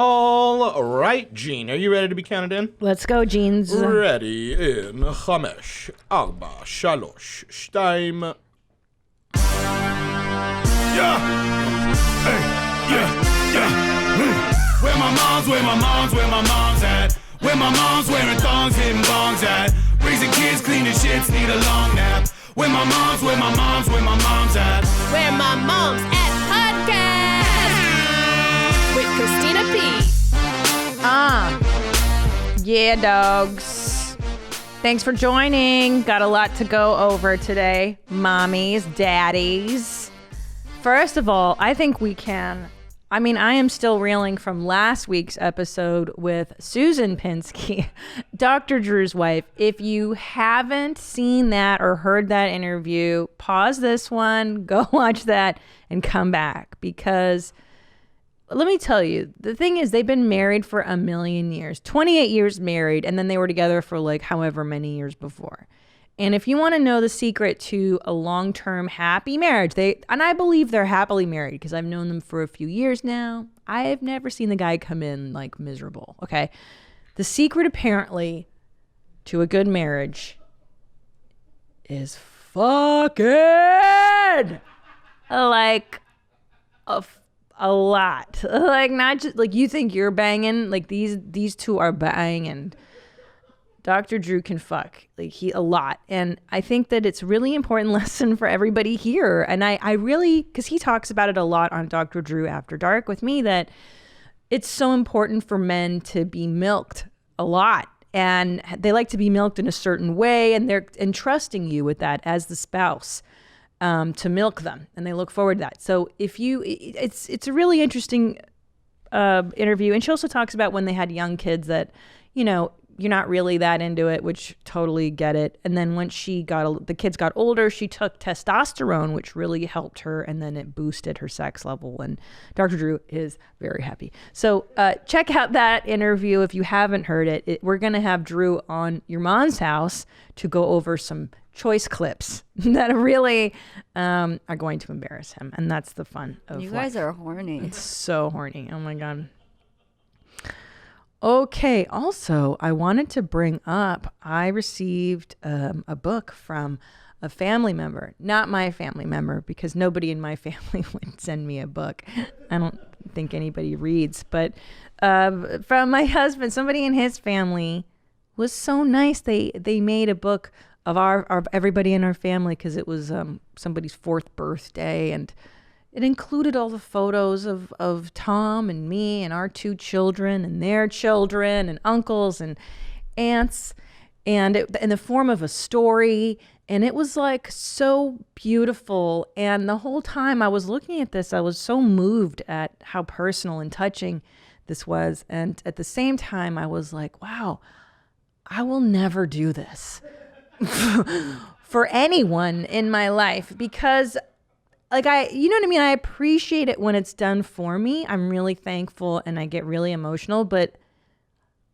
All right, Gene, are you ready to be counted in? Let's go, Jeans. Ready in 5, 4, 3, 2. Yeah. Hey, yeah. Where my mom's at? Where my mom's wearing thongs, hitting bongs at? Raising kids, cleaning shits, need a long nap. Where my mom's at? Where My Mom's At podcast with Christina P. Yeah, dogs. Thanks for joining. Got a lot to go over today. Mommies, daddies. First of all, I think I am still reeling from last week's episode with Susan Pinsky, Dr. Drew's wife. If you haven't seen that or heard that interview, pause this one, go watch that, and come back. Because let me tell you, the thing is, they've been married for a million years, 28 years married, and then they were together for like however many years before. And if you want to know the secret to a long-term happy marriage, and I believe they're happily married because I've known them for a few years now. I've never seen the guy come in like miserable, okay? The secret apparently to a good marriage is fucking like a lot. Like not just like you think you're banging, like these two are banging. Dr. Drew can fuck a lot. And I think that it's a really important lesson for everybody here. And I really, because he talks about it a lot on Dr. Drew After Dark with me, that it's so important for men to be milked a lot. And they like to be milked in a certain way. And they're entrusting you with that as the spouse to milk them. And they look forward to that. So it's a really interesting interview. And she also talks about when they had young kids that, you're not really that into it, which totally get it. And then once the kids got older, she took testosterone, which really helped her, and then it boosted her sex level. And Dr. Drew is very happy. So check out that interview if you haven't heard it. We're going to have Drew on your mom's house to go over some choice clips that really are going to embarrass him. And that's the fun of You guys are horny. It's so horny. Oh my God. Okay, also, I wanted to bring up, I received a book from a family member, not my family member, because nobody in my family would send me a book. I don't think anybody reads, but from my husband, somebody in his family was so nice. They made a book of everybody in our family because it was somebody's 4th birthday, and it included all the photos of Tom and me and our 2 children and their children and uncles and aunts, and in the form of a story. And it was like so beautiful. And the whole time I was looking at this, I was so moved at how personal and touching this was. And at the same time, I was like, wow, I will never do this for anyone in my life, because you know what I mean? I appreciate it when it's done for me. I'm really thankful and I get really emotional, but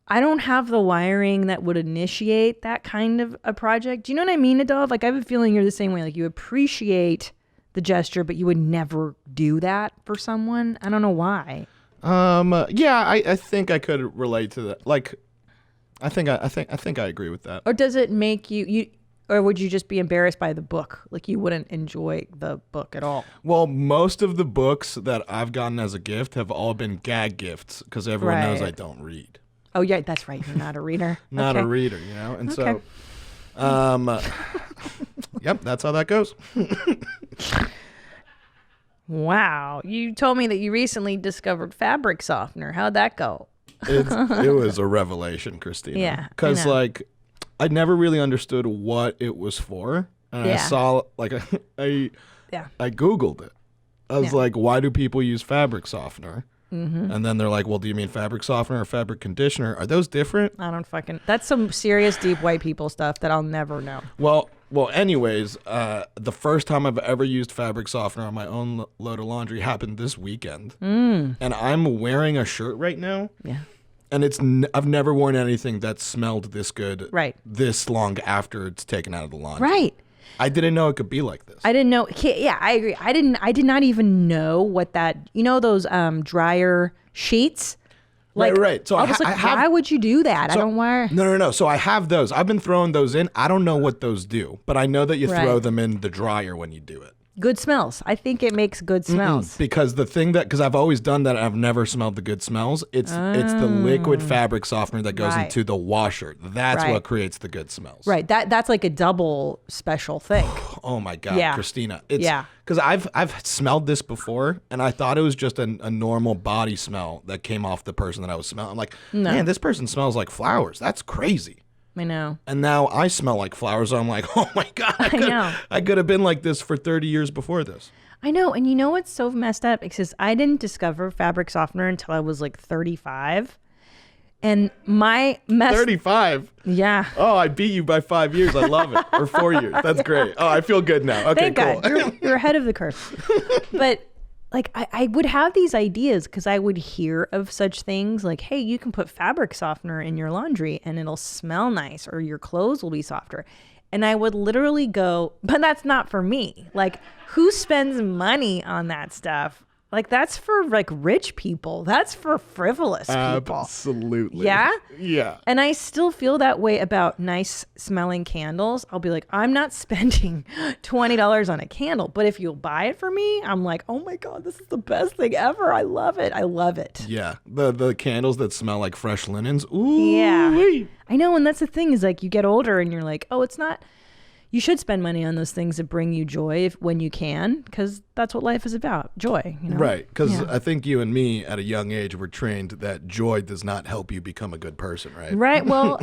I don't have the wiring that would initiate that kind of a project. Do you know what I mean, Adolph? Like, I have a feeling you're the same way. Like, you appreciate the gesture, but you would never do that for someone. I don't know why. Yeah, I think I could relate to that. Like, I think I agree with that. Or does it make you or would you just be embarrassed by the book? Like, you wouldn't enjoy the book at all? Well, most of the books that I've gotten as a gift have all been gag gifts because everyone knows I don't read. Oh, yeah, that's right. You're not a reader. Not a reader, And so, yep, that's how that goes. Wow. You told me that you recently discovered fabric softener. How'd that go? It was a revelation, Christina. Yeah. Because, I never really understood what it was for. And I saw, I Googled it. I was like, why do people use fabric softener? Mm-hmm. And then they're like, well, do you mean fabric softener or fabric conditioner? Are those different? I don't that's some serious deep white people stuff that I'll never know. Well, anyways, the first time I've ever used fabric softener on my own load of laundry happened this weekend. And I'm wearing a shirt right now. Yeah. And I've never worn anything that smelled this good this long after it's taken out of the laundry. Right. I didn't know it could be like this. I didn't know. Yeah, I agree. I did not even know what that, those dryer sheets Like, right. So I was like, why would you do that? I don't want. No. So I have those. I've been throwing those in. I don't know what those do, but I know that you throw Right. them in the dryer when you do it. Good smells. I think it makes good smells. Because because I've always done that, I've never smelled the good smells. It's the liquid fabric softener that goes Right. into the washer. That's Right. what creates the good smells. Right. That's like a double special thing. Oh my God, Yeah. Christina. It's, Yeah. Because I've smelled this before, and I thought it was just a normal body smell that came off the person that I was smelling. I'm like, man, this person smells like flowers. That's crazy. I know. And now I smell like flowers. So I'm like, oh my God, know. I could have been like this for 30 years before this. I know. And you know what's so messed up? Because I didn't discover fabric softener until I was like 35. And my 35? Yeah. Oh, I beat you by 5 years. I love it. Or 4 years. That's great. Oh, I feel good now. Okay, Thank cool. God. You're ahead of the curve. But like I would have these ideas because I would hear of such things like, hey, you can put fabric softener in your laundry and it'll smell nice, or your clothes will be softer. And I would literally go, but that's not for me. Like, who spends money on that stuff? Like, that's for like rich people. That's for frivolous people. Absolutely. Yeah? Yeah. And I still feel that way about nice smelling candles. I'll be like, I'm not spending $20 on a candle, but if you'll buy it for me, I'm like, oh my God, this is the best thing ever. I love it. I love it. Yeah. The candles that smell like fresh linens. Ooh. Yeah. I know. And that's the thing is like you get older and you're like, oh, it's not. You should spend money on those things that bring you joy when you can, because that's what life is about. Joy. You know? Right. Because I think you and me at a young age were trained that joy does not help you become a good person, right? Right. Well,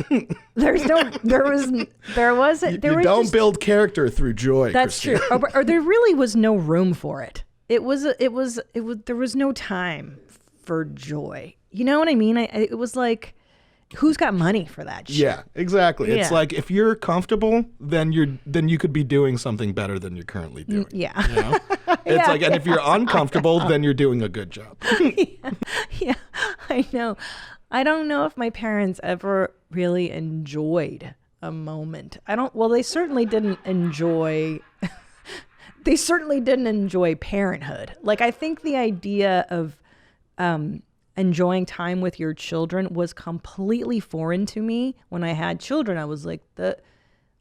there was You don't build character through joy. That's Christina. true. Or there really was no room for it. There was no time for joy. You know what I mean? It was like, who's got money for that shit? Yeah, exactly. It's Yeah. like if you're comfortable, then you could be doing something better than you're currently doing. Yeah. You know? It's like, and if you're uncomfortable, then you're doing a good job. Yeah, I know. I don't know if my parents ever really enjoyed a moment. They certainly didn't enjoy parenthood. Like, I think the idea of enjoying time with your children was completely foreign to me. When I had children, I was like,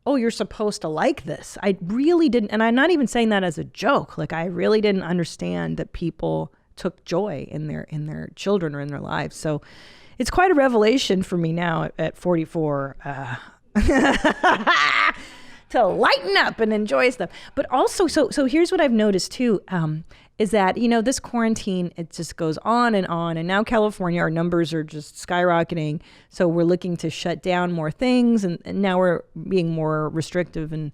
you're supposed to like this. I really didn't. And I'm not even saying that as a joke. Like, I really didn't understand that people took joy in their children or in their lives. So it's quite a revelation for me now at 44 to lighten up and enjoy stuff. But also, so here's what I've noticed too, is that, this quarantine, it just goes on. And now California, our numbers are just skyrocketing. So we're looking to shut down more things. And now we're being more restrictive. And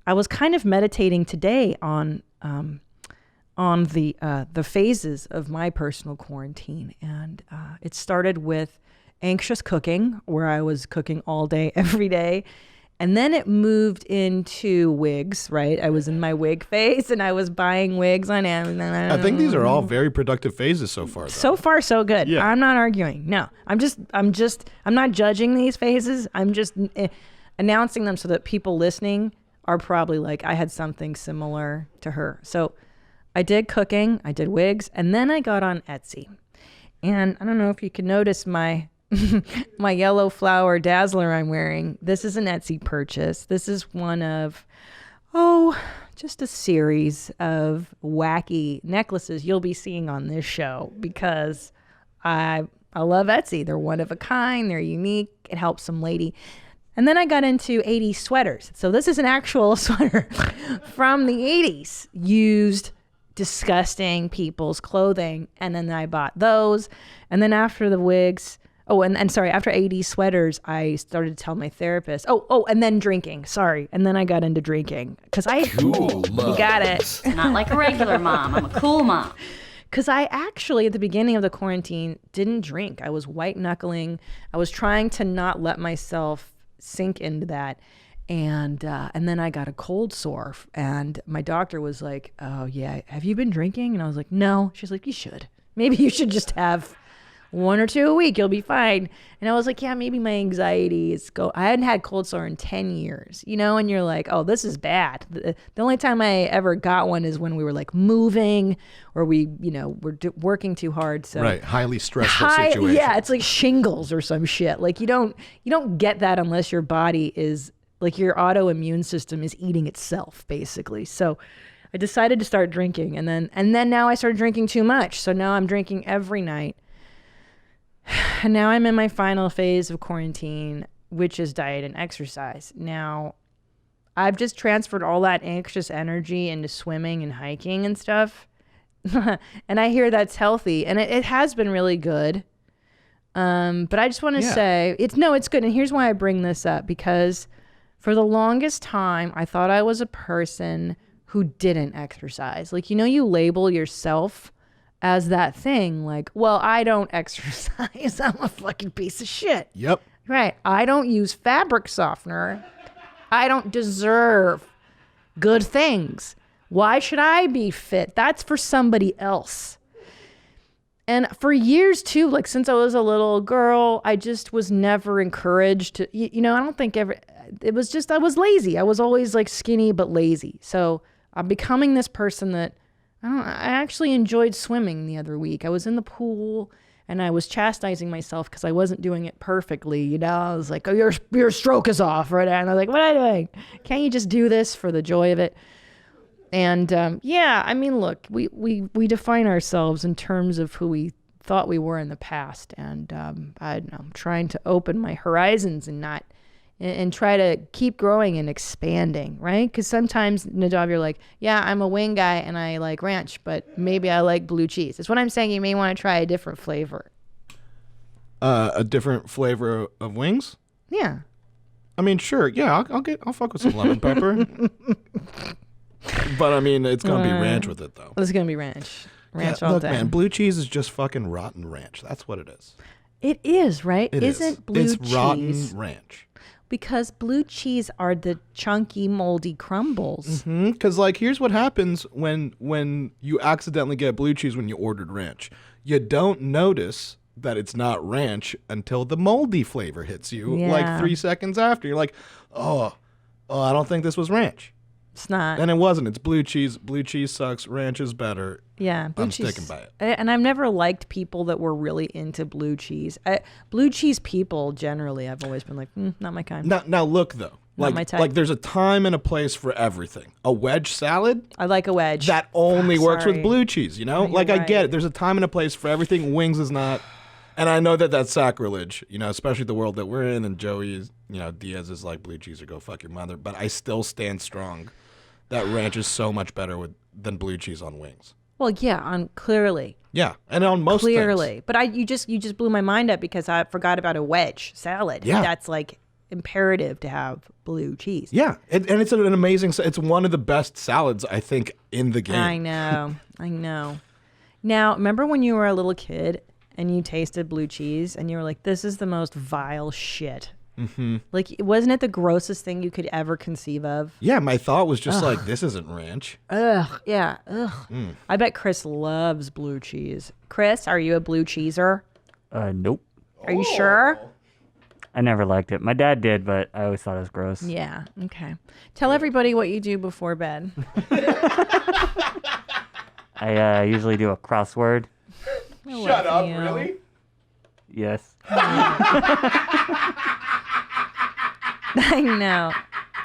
I was kind of meditating today on the phases of my personal quarantine. And it started with anxious cooking, where I was cooking all day, every day. And then it moved into wigs, right? I was in my wig phase and I was buying wigs on Amazon. I think these are all very productive phases so far, though. So far, so good. Yeah. I'm not arguing. No, I'm not judging these phases. I'm just announcing them so that people listening are probably like, I had something similar to her. So I did cooking, I did wigs, and then I got on Etsy. And I don't know if you can notice my my yellow flower dazzler I'm wearing. This is an Etsy purchase. This is one of, just a series of wacky necklaces you'll be seeing on this show, because I love Etsy. They're one of a kind. They're unique. It helps some lady. And then I got into 80s sweaters. So this is an actual sweater from the 80s, used disgusting people's clothing. And then I bought those. And then after the wigs, after 80s sweaters, I started to tell my therapist, and then drinking. Sorry. And then I got into drinking because you got it. Not like a regular mom. I'm a cool mom. Because I actually, at the beginning of the quarantine, didn't drink. I was white knuckling. I was trying to not let myself sink into that. And then I got a cold sore, and my doctor was like, oh yeah, have you been drinking? And I was like, no. She's like, you should. Maybe you should just have 1 or 2 a week, you'll be fine. And I was like, yeah, maybe my anxiety is I hadn't had cold sore in 10 years, and you're like, oh, this is bad. The only time I ever got one is when we were like moving or we, were working too hard. So right. Highly stressful situation. Yeah. It's like shingles or some shit. Like you don't get that unless your body is like your autoimmune system is eating itself basically. So I decided to start drinking and then now I started drinking too much. So now I'm drinking every night. And now I'm in my final phase of quarantine, which is diet and exercise. Now, I've just transferred all that anxious energy into swimming and hiking and stuff. And I hear that's healthy. And it has been really good. But I just want to say, it's good. And here's why I bring this up. Because for the longest time, I thought I was a person who didn't exercise. Like, you label yourself as that thing, like, well, I don't exercise. I'm a fucking piece of shit. Yep. Right. I don't use fabric softener. I don't deserve good things. Why should I be fit? That's for somebody else. And for years too, like since I was a little girl, I just was never encouraged to, I don't think it was just, I was lazy. I was always like skinny, but lazy. So I'm becoming this person that, I actually enjoyed swimming the other week. I was in the pool and I was chastising myself because I wasn't doing it perfectly. I was like, oh, your stroke is off, right? And I was like, what am I doing? Can't you just do this for the joy of it? And look, we define ourselves in terms of who we thought we were in the past. And I'm trying to open my horizons and try to keep growing and expanding, right? Because sometimes, Nadav, you're like, yeah, I'm a wing guy and I like ranch, but maybe I like blue cheese. That's what I'm saying. You may want to try a different flavor. A different flavor of wings? Yeah. I mean, sure. Yeah, I'll fuck with some lemon pepper. But I mean, it's gonna be ranch with it though. It's gonna be ranch. Ranch all day. Look, man, blue cheese is just fucking rotten ranch. That's what it is. It is, right? Isn't blue cheese? It's rotten ranch. Because blue cheese are the chunky, moldy crumbles. Because, here's what happens when you accidentally get blue cheese when you ordered ranch. You don't notice that it's not ranch until the moldy flavor hits you, 3 seconds after. You're like, oh, I don't think this was ranch. It's not. And it wasn't. It's blue cheese. Blue cheese sucks. Ranch is better. Yeah. I'm sticking by it. And I've never liked people that were really into blue cheese. Blue cheese people, generally, I've always been like, not my kind. Now look, though. Not my type. Like, there's a time and a place for everything. A wedge salad? I like a wedge. That only works with blue cheese, You're I right. get it. There's a time and a place for everything. Wings is not. And I know that that's sacrilege, especially the world that we're in. And Joey is, Diaz is like blue cheese or go fuck your mother. But I still stand strong that ranch is so much better than blue cheese on wings. Well, yeah, clearly. Yeah, and on most clearly. things. But you just blew my mind up because I forgot about a wedge salad. Yeah. That's like imperative to have blue cheese. Yeah, and it's an amazing. It's one of the best salads I think in the game. I know. Now, remember when you were a little kid and you tasted blue cheese and you were like, "This is the most vile shit." Mm-hmm. Like, wasn't it the grossest thing you could ever conceive of? Yeah, my thought was just like, this isn't ranch. Ugh, yeah, ugh. I bet Chris loves blue cheese. Chris, are you a blue cheeser? Nope. Are you sure? I never liked it. My dad did, but I always thought it was gross. Yeah, okay. Tell everybody what you do before bed. I usually do a crossword. Shut up, really? Yes. I know.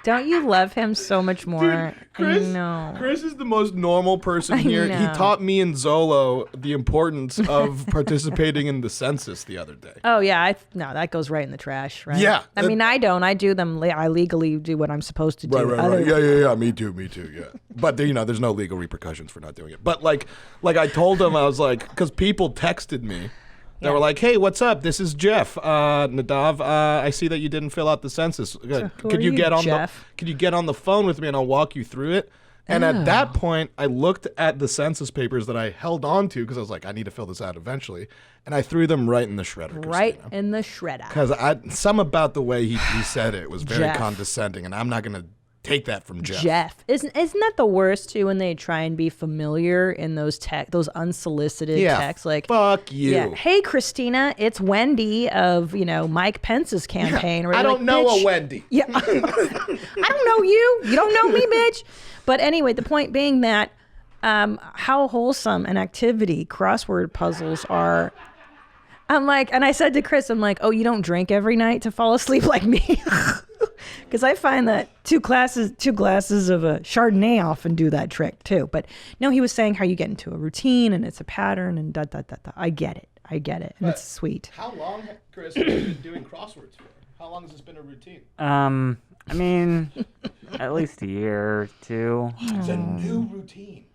Don't you love him so much more? Chris, I know. Chris is the most normal person here. He taught me and Zolo the importance of participating in the census the other day. Oh, yeah. No, that goes right in the trash, right? Yeah. I mean, I don't. I do them. I legally do what I'm supposed to do. Right. Yeah. Me too. Yeah. But, there's no legal repercussions for not doing it. But, like I told him, I was like, because people texted me. They were like, hey, what's up? This is Jeff. Nadav, I see that you didn't fill out the census. Could you get on the phone with me and I'll walk you through it? And at that point, I looked at the census papers that I held on to because I was like, I need to fill this out eventually. And I threw them right in the shredder. Right in the shredder. Because some about the way he said it was very condescending. And I'm not going to Take that from Jeff. Isn't that the worst too when they try and be familiar in those unsolicited texts? Like, fuck you. Yeah, hey Christina, it's Wendy of Mike Pence's campaign. I don't know a Wendy. Yeah, I don't know you. You don't know me, bitch. But anyway, the point being that how wholesome an activity crossword puzzles are. I'm like, and I said to Chris, I'm like, oh, you don't drink every night to fall asleep like me? Because I find that two glasses of a Chardonnay often do that trick too. But no, he was saying how you get into a routine and it's a pattern and da da da da. I get it. And it's sweet. How long, Chris, have you been doing crosswords for? How long has this been a routine? I mean, at least a year or two. It's a new routine.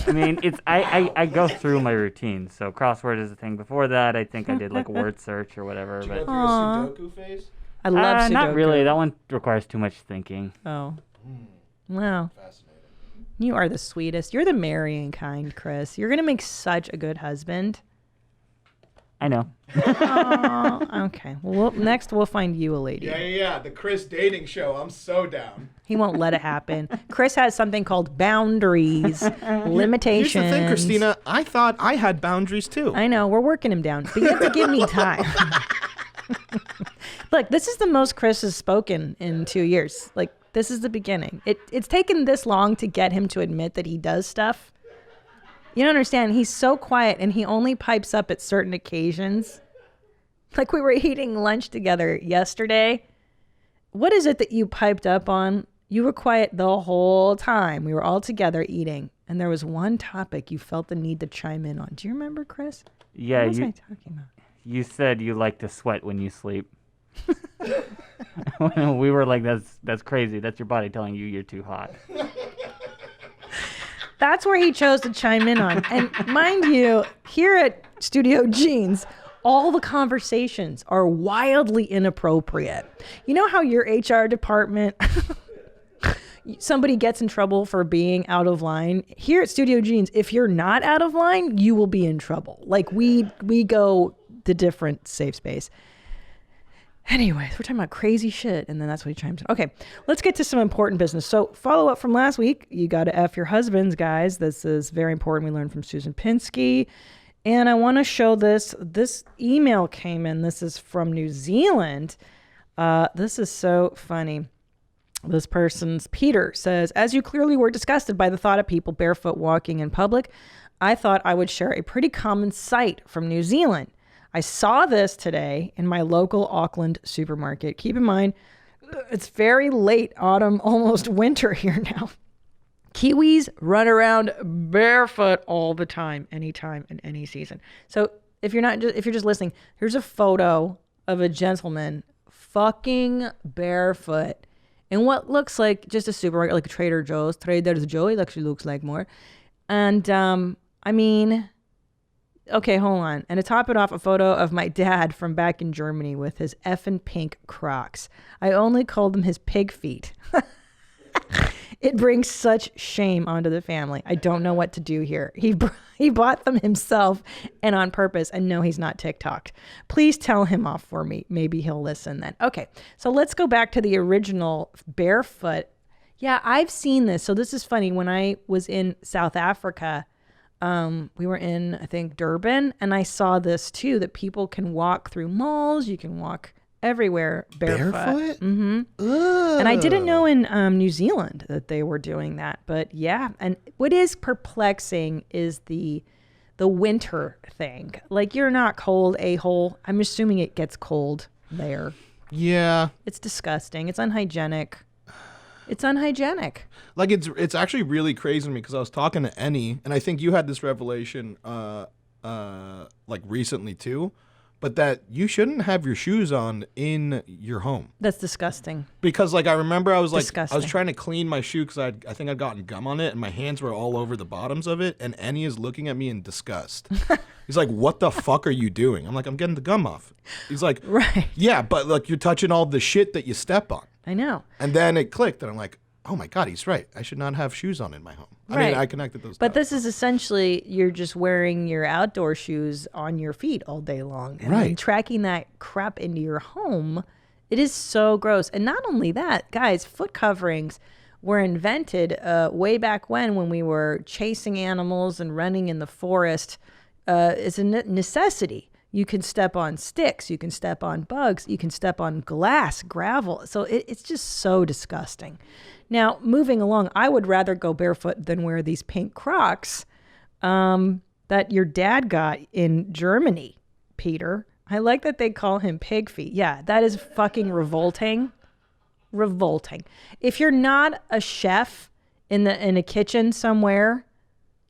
I mean, it's I go through my routine. So crossword is a thing. Before that, I think I did like word search or whatever. Did you go through a Sudoku phase? I love Sudoku. Not really. That one requires too much thinking. Oh. Wow. Fascinating. You are the sweetest. You're the marrying kind, Chris. You're going to make such a good husband. I know. Oh, okay. Well, next we'll find you a lady. Yeah. The Chris dating show. I'm so down. He won't let it happen. Chris has something called boundaries, limitations. Here's the thing, Christina. I thought I had boundaries too. I know. We're working him down. But you have to give me time. Look, this is the most Chris has spoken in 2 years. Like, this is the beginning. It's taken this long to get him to admit that he does stuff. You don't understand. He's so quiet and he only pipes up at certain occasions. Like we were eating lunch together yesterday. What is it that you piped up on? You were quiet the whole time. We were all together eating. And there was one topic you felt the need to chime in on. Do you remember, Chris? Yeah. What was I talking about? You said you like to sweat when you sleep. We were like, that's crazy. That's your body telling you you're too hot. That's where he chose to chime in on. And mind you, here at Studio Jeans, all the conversations are wildly inappropriate. You know how your HR department, somebody gets in trouble for being out of line? Here at Studio Jeans, if you're not out of line, you will be in trouble. Like we go the different safe space. Anyways, we're talking about crazy shit, and then that's what he chimes in. Okay, let's get to some important business. So, follow up from last week. You got to F your husbands, guys. This is very important. We learned from Susan Pinsky. And I want to show this. This email came in. This is from New Zealand. This is so funny. This person's Peter says, as you clearly were disgusted by the thought of people barefoot walking in public, I thought I would share a pretty common sight from New Zealand. I saw this today in my local Auckland supermarket. Keep in mind, it's very late autumn, almost winter here now. Kiwis run around barefoot all the time, anytime in any season. So if you're just listening, here's a photo of a gentleman fucking barefoot in what looks like just a supermarket, like a Trader Joe's. Trader Joe, it actually looks like more. And I mean, okay, hold on. And to top it off, a photo of my dad from back in Germany with his effing pink Crocs. I only called them his pig feet. It brings such shame onto the family. I don't know what to do here. He bought them himself and on purpose, and no, he's not TikToked. Please tell him off for me. Maybe he'll listen then. Okay, so let's go back to the original barefoot. Yeah, I've seen this. So this is funny. When I was in South Africa, we were in, I think, Durban, and I saw this too, that people can walk through malls. You can walk everywhere barefoot. Mm-hmm. And I didn't know in New Zealand that they were doing that, but yeah. And what is perplexing is the winter thing. Like, you're not cold, a-hole. I'm assuming it gets cold there. Yeah. It's disgusting. It's unhygienic. It's unhygienic. Like, it's actually really crazy to me because I was talking to Annie, and I think you had this revelation like recently too, but that you shouldn't have your shoes on in your home. That's disgusting. Because like I remember I was like Disgusting. I was trying to clean my shoe because I think I'd gotten gum on it and my hands were all over the bottoms of it, and Annie is looking at me in disgust. He's like, "What the fuck are you doing?" I'm like, "I'm getting the gum off." He's like, Right. "Yeah, but like you're touching all the shit that you step on." I know. And then it clicked, and I'm like, oh my God, he's right. I should not have shoes on in my home. I Right. mean, I connected those But dots. this is essentially, you're just wearing your outdoor shoes on your feet all day long. And Right. then tracking that crap into your home, it is so gross. And not only that, guys, foot coverings, were invented way back when we were chasing animals and running in the forest. It's a necessity. You can step on sticks, you can step on bugs, you can step on glass, gravel. So it's just so disgusting. Now, moving along, I would rather go barefoot than wear these pink Crocs that your dad got in Germany, Peter. I like that they call him pig feet. Yeah, that is fucking revolting. Revolting. If you're not a chef in a kitchen somewhere,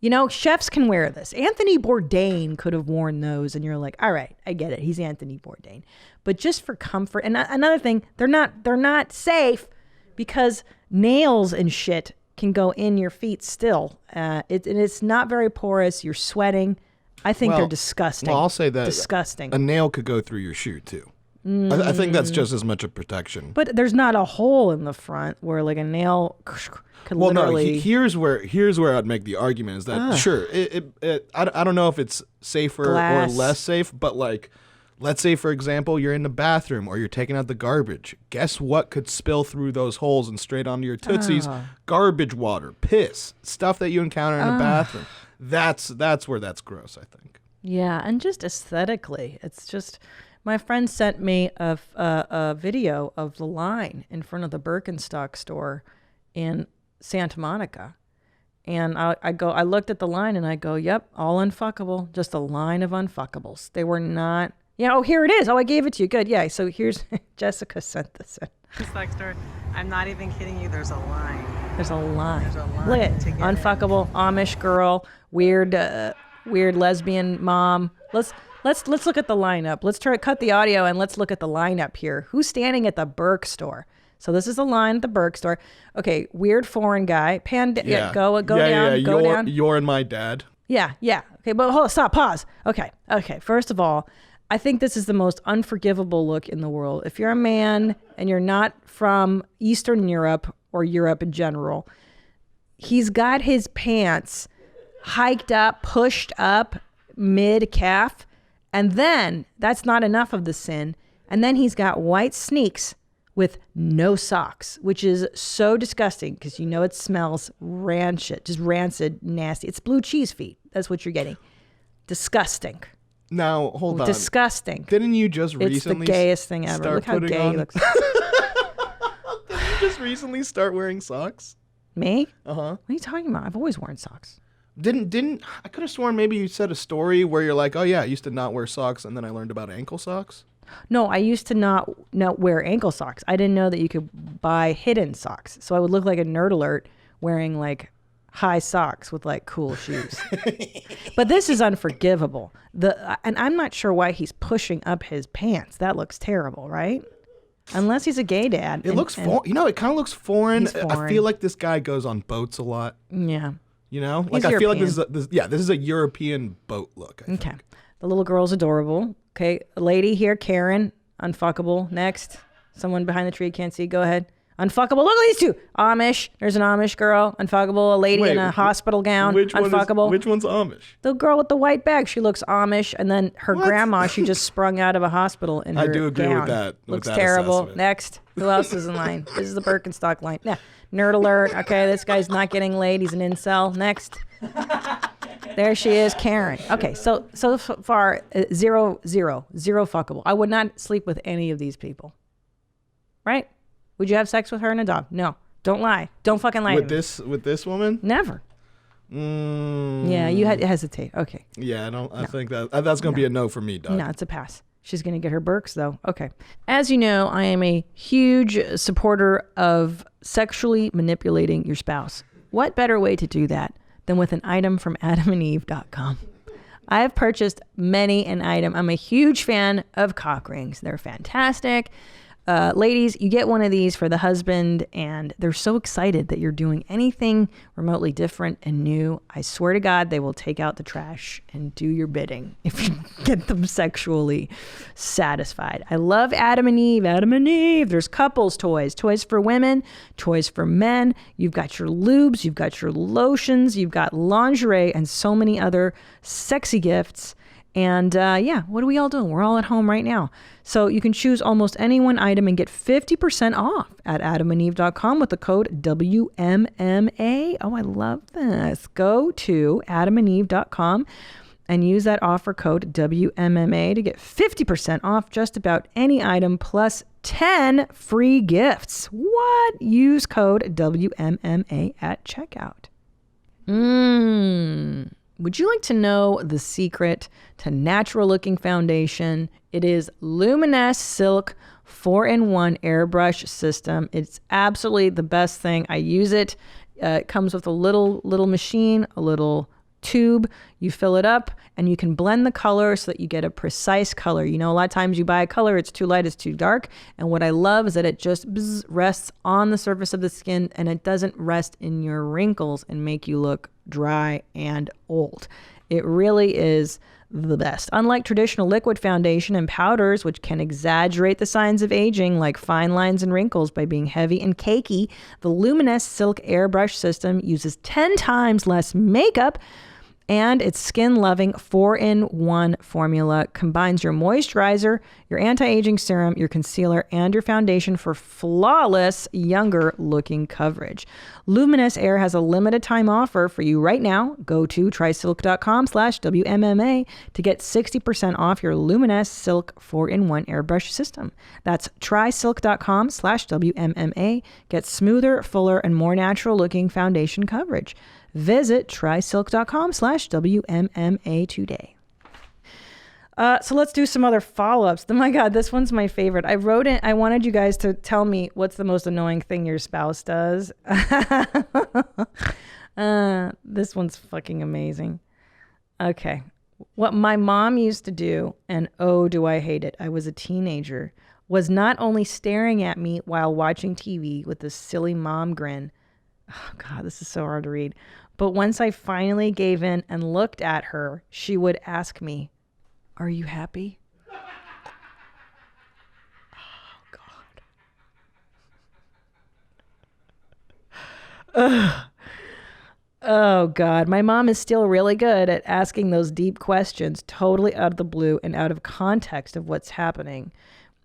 you know, chefs can wear this. Anthony Bourdain could have worn those, and you're like, all right, I get it. He's Anthony Bourdain. But just for comfort, and another thing, they're not safe because nails and shit can go in your feet still. It's not very porous. You're sweating. I think they're disgusting. Well, I'll say that disgusting. A nail could go through your shoe too. I think that's just as much a protection. But there's not a hole in the front where like a nail could literally. No. Here's where I'd make the argument is that sure, I don't know if it's safer Glass. or less safe, but like, let's say for example you're in the bathroom or you're taking out the garbage. Guess what could spill through those holes and straight onto your tootsies? Garbage water, piss, stuff that you encounter in the bathroom. That's where that's gross, I think. Yeah, and just aesthetically, it's just. My friend sent me a video of the line in front of the Birkenstock store in Santa Monica. And I looked at the line and I go, yep, all unfuckable. Just a line of unfuckables. They were not, oh, here it is. Oh, I gave it to you. Good. Yeah. So here's, Jessica sent this in. Birkenstock store. I'm not even kidding you. There's a line. There's a line. There's a line. Look at it. Unfuckable, Amish girl, weird lesbian mom. Let's look at the lineup. Let's cut the audio and let's look at the lineup here. Who's standing at the Burke store? So this is the line at the Burke store. Okay, weird foreign guy. Go down. You're and my dad. Yeah. Okay, but hold on, stop, pause. Okay. First of all, I think this is the most unforgivable look in the world. If you're a man and you're not from Eastern Europe or Europe in general, he's got his pants hiked up, pushed up mid-calf. And then that's not enough of the sin. And then he's got white sneaks with no socks, which is so disgusting because you know it smells rancid, just rancid, nasty. It's blue cheese feet. That's what you're getting. Disgusting. Now, hold on. Disgusting. Didn't you just recently It's the gayest thing ever. Look how gay he looks. Didn't you just recently start wearing socks? Me? Uh-huh. What are you talking about? I've always worn socks. Didn't I could have sworn maybe you said a story where you're like, oh yeah, I used to not wear socks and then I learned about ankle socks? No, I used to not wear ankle socks. I didn't know that you could buy hidden socks. So I would look like a nerd alert wearing like high socks with like cool shoes. But this is unforgivable. And I'm not sure why he's pushing up his pants. That looks terrible, right? Unless he's a gay dad. It looks foreign. It kind of looks foreign. He's foreign. I feel like this guy goes on boats a lot. Yeah. You know, He's like I feel like European. this is a European boat look. I think. The little girl's adorable. Okay, a lady here, Karen, unfuckable. Next, someone behind the tree can't see. Go ahead. Unfuckable. Look at these two. Amish. There's an Amish girl. Unfuckable. A lady in a hospital gown. Unfuckable. Which one's Amish? The girl with the white bag. She looks Amish, and then her grandma. She just sprung out of a hospital in her I do agree gown. with that. Looks with that terrible. assessment. Next, who else is in line? This is the Birkenstock line. Yeah. Nerd alert. Okay, this guy's not getting laid. He's an incel. Next. There she is, Karen. Okay, so far, 0 fuckable. I would not sleep with any of these people. Right? Would you have sex with her and a dog? No. Don't lie. Don't fucking lie. With this woman? Never. Yeah, you had to hesitate. Okay. Yeah, I think that's gonna be a no for me, Doug. No, it's a pass. She's going to get her Birks, though. Okay. As you know, I am a huge supporter of sexually manipulating your spouse. What better way to do that than with an item from adamandeve.com? I have purchased many an item. I'm a huge fan of cock rings. They're fantastic. Ladies, you get one of these for the husband, and they're so excited that you're doing anything remotely different and new. I swear to God, they will take out the trash and do your bidding if you get them sexually satisfied. I love Adam and Eve. Adam and Eve. There's couples toys, toys for women, toys for men. You've got your lubes, you've got your lotions, you've got lingerie, and so many other sexy gifts. And what are we all doing? We're all at home right now. So you can choose almost any one item and get 50% off at adamandeve.com with the code WMMA. Oh, I love this. Go to adamandeve.com and use that offer code WMMA to get 50% off just about any item plus 10 free gifts. What? Use code WMMA at checkout. Would you like to know the secret to natural looking foundation? It is Luminous Silk 4-in-1 airbrush system. It's absolutely the best thing. I use it. It comes with a little machine, a little tube. You fill it up and you can blend the color so that you get a precise color. You know, a lot of times you buy a color, it's too light, it's too dark. And what I love is that it just rests on the surface of the skin and it doesn't rest in your wrinkles and make you look dry and old. It really is the best. Unlike traditional liquid foundation and powders, which can exaggerate the signs of aging like fine lines and wrinkles by being heavy and cakey, the Luminous Silk Airbrush system uses 10 times less makeup, and its skin-loving 4-in-1 formula combines your moisturizer, your anti-aging serum, your concealer, and your foundation for flawless, younger-looking coverage. Luminous Air has a limited-time offer for you right now. Go to trysilk.com/WMMA to get 60% off your Luminous Silk 4-in-1 airbrush system. That's trysilk.com/WMMA. Get smoother, fuller, and more natural-looking foundation coverage. Visit trysilk.com/WMMA today. So let's do some other follow-ups. Oh my God, this one's my favorite. I wrote it. I wanted you guys to tell me what's the most annoying thing your spouse does. This one's fucking amazing. Okay. What my mom used to do, and oh, do I hate it. I was a teenager, was not only staring at me while watching TV with this silly mom grin. Oh God, this is so hard to read. But once I finally gave in and looked at her, she would ask me, "Are you happy?" Oh, God. Oh, God. My mom is still really good at asking those deep questions totally out of the blue and out of context of what's happening,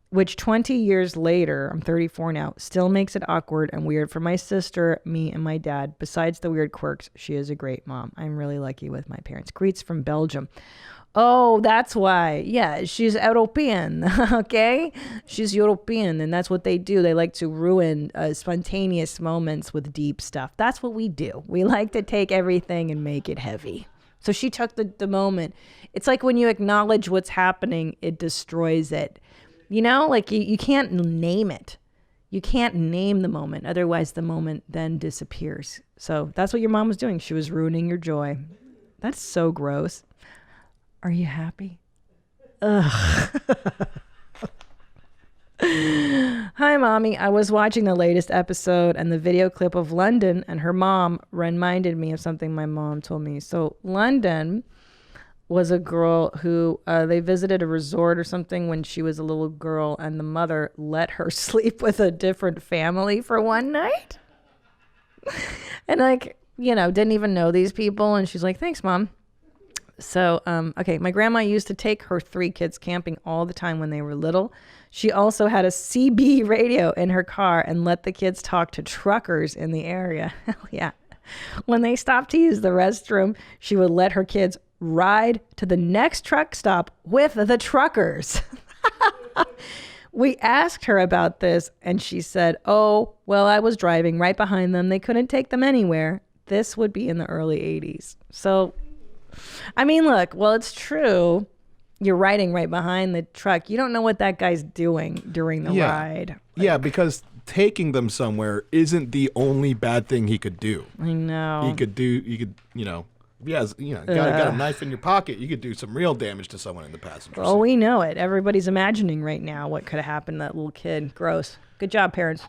which 20 years later, I'm 34 now, still makes it awkward and weird for my sister, me, and my dad. Besides the weird quirks, she is a great mom. I'm really lucky with my parents. Greets from Belgium. Oh, that's why. Yeah, she's European, okay? She's European, and that's what they do. They like to ruin spontaneous moments with deep stuff. That's what we do. We like to take everything and make it heavy. So she took the moment. It's like when you acknowledge what's happening, it destroys it. You know, like you can't name it. You can't name the moment. Otherwise, the moment then disappears. So that's what your mom was doing. She was ruining your joy. That's so gross. Are you happy? Ugh. Hi, Mommy. I was watching the latest episode and the video clip of London, and her mom reminded me of something my mom told me. So London was a girl who they visited a resort or something when she was a little girl, and the mother let her sleep with a different family for one night. And didn't even know these people. And she's like, "Thanks, Mom." So, my grandma used to take her 3 kids camping all the time when they were little. She also had a CB radio in her car and let the kids talk to truckers in the area. Hell yeah. When they stopped to use the restroom, she would let her kids ride to the next truck stop with the truckers. We asked her about this and she said, "Oh, well, I was driving right behind them. They couldn't take them anywhere." This would be in the early 80s. So, I mean, look, well, it's true. You're riding right behind the truck. You don't know what that guy's doing during the ride. Yeah, because taking them somewhere isn't the only bad thing he could do. I know. Got a knife in your pocket, you could do some real damage to someone in the passenger seat. Oh, we know it. Everybody's imagining right now what could have happened to that little kid. Gross. Good job, parents.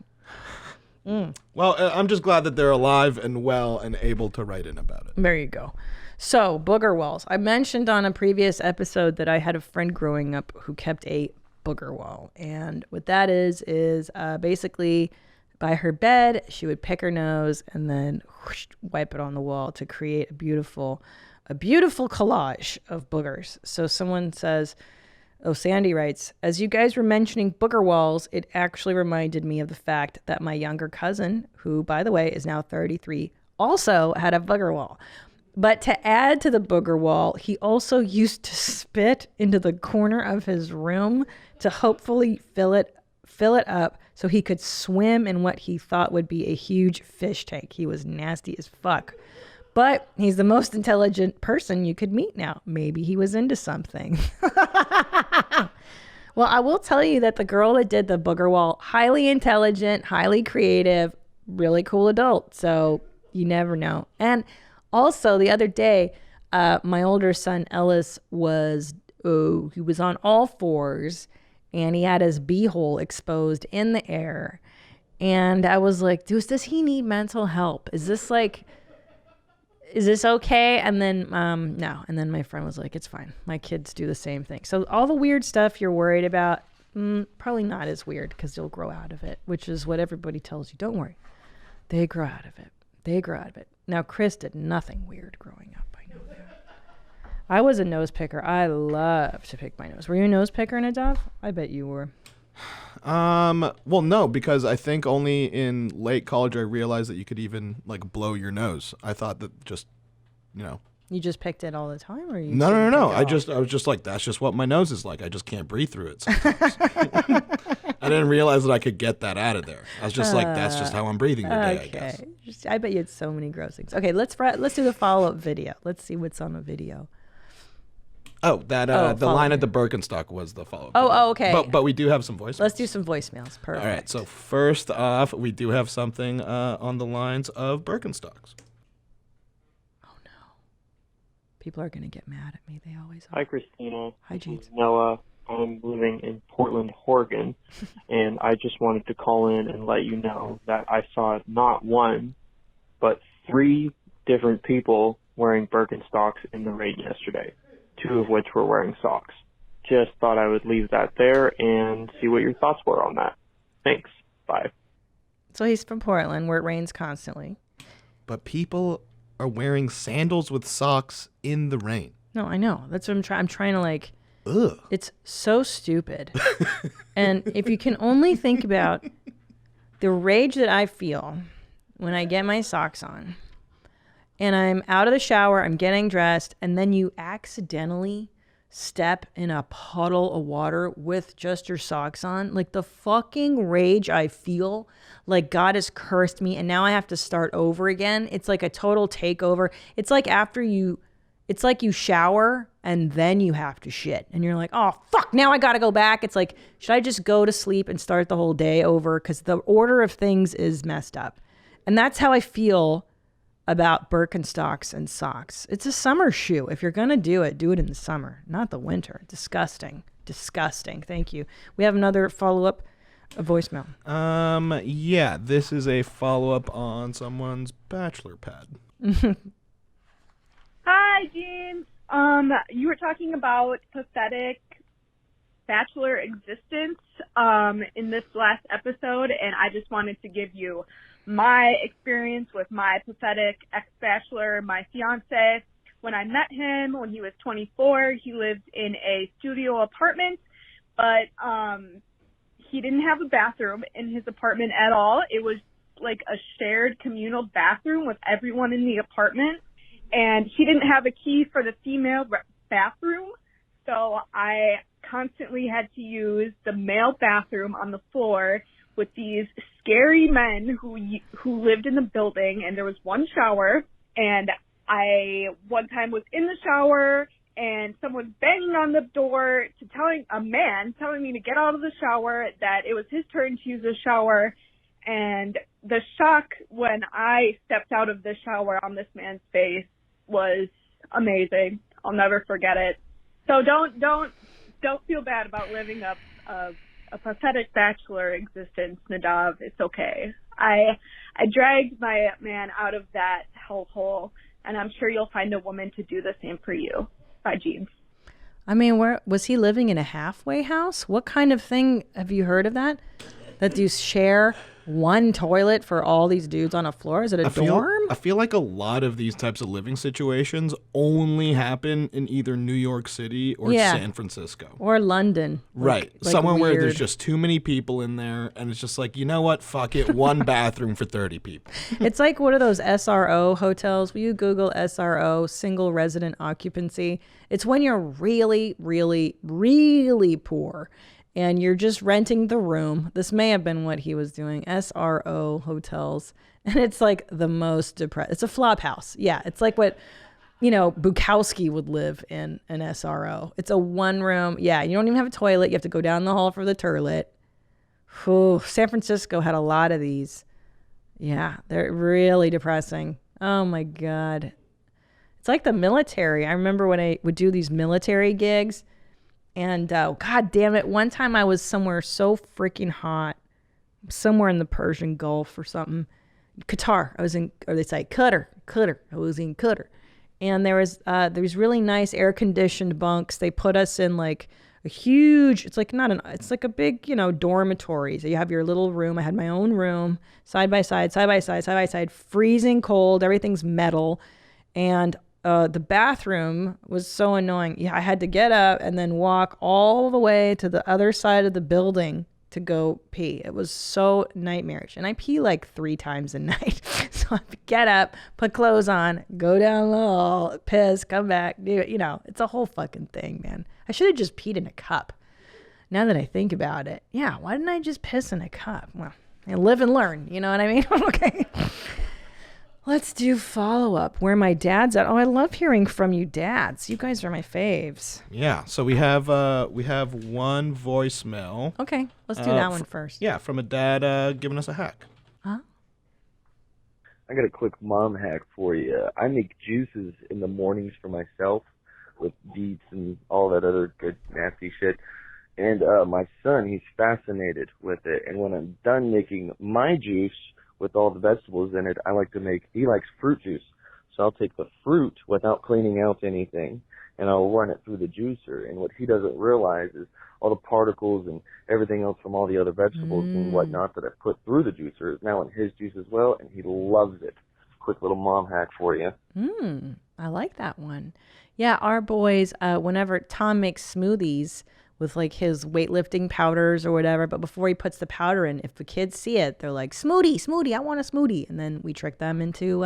Well, I'm just glad that they're alive and well and able to write in about it. There you go. So, booger walls. I mentioned on a previous episode that I had a friend growing up who kept a booger wall. And what that is basically by her bed, she would pick her nose and then whoosh, wipe it on the wall to create a beautiful a beautiful collage of boogers. So someone says, oh, Sandy writes, as you guys were mentioning booger walls, it actually reminded me of the fact that my younger cousin, who, by the way, is now 33, also had a booger wall. But to add to the booger wall, he also used to spit into the corner of his room to hopefully fill it up so he could swim in what he thought would be a huge fish tank. He was nasty as fuck. But he's the most intelligent person you could meet now. Maybe he was into something. Well, I will tell you that the girl that did the booger wall, highly intelligent, highly creative, really cool adult. So you never know. And also the other day, my older son Ellis he was on all fours and he had his beehole exposed in the air. And I was like, dude, does he need mental help? Is this okay? And then, no. And then my friend was like, it's fine. My kids do the same thing. So all the weird stuff you're worried about, probably not as weird because you'll grow out of it, which is what everybody tells you. Don't worry. They grow out of it. Now, Chris did nothing weird growing up. I know that. I was a nose picker. I love to pick my nose. Were you a nose picker, Nadav? I bet you were. Well, no, because I think only in late college I realized that you could even like blow your nose. I thought that just, You just picked it all the time, or you? No. I was just like, that's just what my nose is like. I just can't breathe through it sometimes. I didn't realize that I could get that out of there. I was just like, that's just how I'm breathing today, I guess. I bet you had so many gross things. Okay, let's do the follow-up video. Let's see what's on the video. Oh, the line at the Birkenstock was the follow-up. Oh, okay. But we do have some voicemails. Let's do some voicemails. Perfect. All right. So first off, we do have something on the lines of Birkenstocks. Oh no! People are gonna get mad at me. They always are. Hi, Christina. Hi, Jeans. Noah. I'm living in Portland, Oregon, and I just wanted to call in and let you know that I saw not one, but 3 different people wearing Birkenstocks in the rain yesterday. 2 of which were wearing socks. Just thought I would leave that there and see what your thoughts were on that. Thanks. Bye. So he's from Portland, where it rains constantly. But people are wearing sandals with socks in the rain. No, I know. That's what I'm trying to like. Ugh. It's so stupid. And if you can only think about the rage that I feel when I get my socks on, and I'm out of the shower, I'm getting dressed, and then you accidentally step in a puddle of water with just your socks on. Like the fucking rage I feel, like God has cursed me and now I have to start over again. It's like a total takeover. It's like it's like you shower and then you have to shit. And you're like, oh, fuck, now I got to go back. It's like, should I just go to sleep and start the whole day over? Because the order of things is messed up. And that's how I feel about Birkenstocks and socks. It's a summer shoe. If you're going to do it in the summer, not the winter. Disgusting. Thank you. We have another follow-up voicemail. Yeah, this is a follow-up on someone's bachelor pad. Hi, Jeans. You were talking about pathetic bachelor existence in this last episode, and I just wanted to give you my experience with my pathetic ex-bachelor, my fiance. When I met him when he was 24, he lived in a studio apartment, but he didn't have a bathroom in his apartment at all. It was like a shared communal bathroom with everyone in the apartment, and he didn't have a key for the female bathroom, so I constantly had to use the male bathroom on the floor with these scary men who lived in the building, and there was one shower, and I one time was in the shower and someone banging on the door telling me to get out of the shower, that it was his turn to use the shower, and the shock when I stepped out of the shower on this man's face was amazing. I'll never forget it. So don't feel bad about living up a pathetic bachelor existence, Nadav. It's okay. I dragged my man out of that hellhole, and I'm sure you'll find a woman to do the same for you. Bye, Jeans. I mean, where was he living in a halfway house? What kind of thing have you heard of that? That you share one toilet for all these dudes on a floor? Is it a dorm? I feel like a lot of these types of living situations only happen in either New York City or San Francisco. Or London. Right. Somewhere where there's just too many people in there, and it's just like, you know what? Fuck it. One bathroom for 30 people. It's like, what are those SRO hotels? Will you Google SRO, single resident occupancy? It's when you're really, really, really poor and you're just renting the room. This may have been what he was doing, SRO hotels. And it's like the most depressed. It's a flop house. Yeah, it's like what, Bukowski would live in an SRO. It's a one room. Yeah, you don't even have a toilet. You have to go down the hall for the toilet. Whew, San Francisco had a lot of these. Yeah, they're really depressing. Oh my God. It's like the military. I remember when I would do these military gigs. And God damn it, one time I was somewhere so freaking hot, somewhere in the Persian Gulf or something. Qatar. I was in, or they say Qatar. I was in Qatar. And there was really nice air conditioned bunks. They put us in like a huge, it's like a big, dormitory. So you have your little room. I had my own room, side by side, freezing cold. Everything's metal. And the bathroom was so annoying. Yeah, I had to get up and then walk all the way to the other side of the building to go pee. It was so nightmarish. And I pee like 3 times a night. So I get up, put clothes on, go down the hall, piss, come back. It's a whole fucking thing, man. I should have just peed in a cup. Now that I think about it. Yeah, why didn't I just piss in a cup? Well, I live and learn. You know what I mean? Okay. Let's do follow-up. Where my dad's at. Oh, I love hearing from you dads. You guys are my faves. Yeah, so we have one voicemail. Okay, let's do that one first. Yeah, from a dad giving us a hack. Huh? I got a quick mom hack for you. I make juices in the mornings for myself with beets and all that other good nasty shit. And my son, he's fascinated with it. And when I'm done making my juice with all the vegetables in it, he likes fruit juice. So I'll take the fruit without cleaning out anything, and I'll run it through the juicer. And what he doesn't realize is all the particles and everything else from all the other vegetables and whatnot that I put through the juicer is now in his juice as well, and he loves it. Quick little mom hack for you. I like that one. Yeah, our boys, whenever Tom makes smoothies with like his weightlifting powders or whatever, but before he puts the powder in, if the kids see it, they're like, smoothie, I want a smoothie. And then we trick them into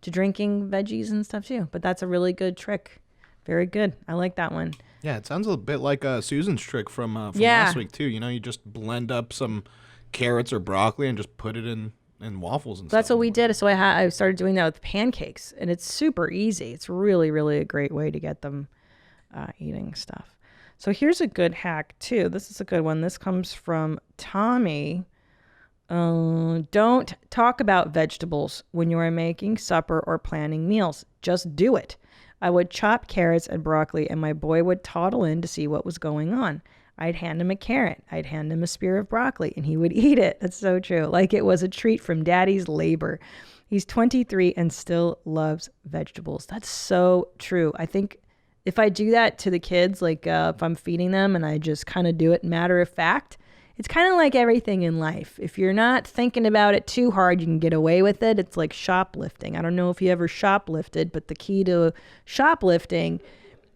to drinking veggies and stuff too. But that's a really good trick. Very good. I like that one. Yeah, it sounds a bit like Susan's trick from last week too. You just blend up some carrots or broccoli and just put it in waffles and stuff. That's what we did. So I started doing that with pancakes, and it's super easy. It's really, really a great way to get them eating stuff. So here's a good hack too. This is a good one. This comes from Tommy. Don't talk about vegetables when you are making supper or planning meals. Just do it. I would chop carrots and broccoli, and my boy would toddle in to see what was going on. I'd hand him a carrot. I'd hand him a spear of broccoli, and he would eat it. That's so true. Like it was a treat from daddy's labor. He's 23 and still loves vegetables. That's so true. I think if I do that to the kids, like if I'm feeding them and I just kind of do it matter of fact, it's kind of like everything in life. If you're not thinking about it too hard, you can get away with it. It's like shoplifting. I don't know if you ever shoplifted, but the key to shoplifting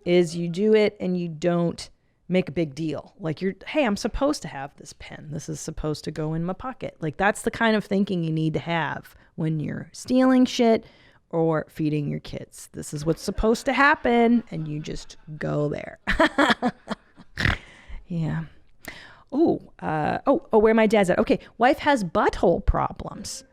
is you do it and you don't make a big deal. Like hey, I'm supposed to have this pen. This is supposed to go in my pocket. Like that's the kind of thinking you need to have when you're stealing shit or feeding your kids. This is what's supposed to happen, and you just go there. Yeah. Where my dad's at. Okay, wife has butthole problems.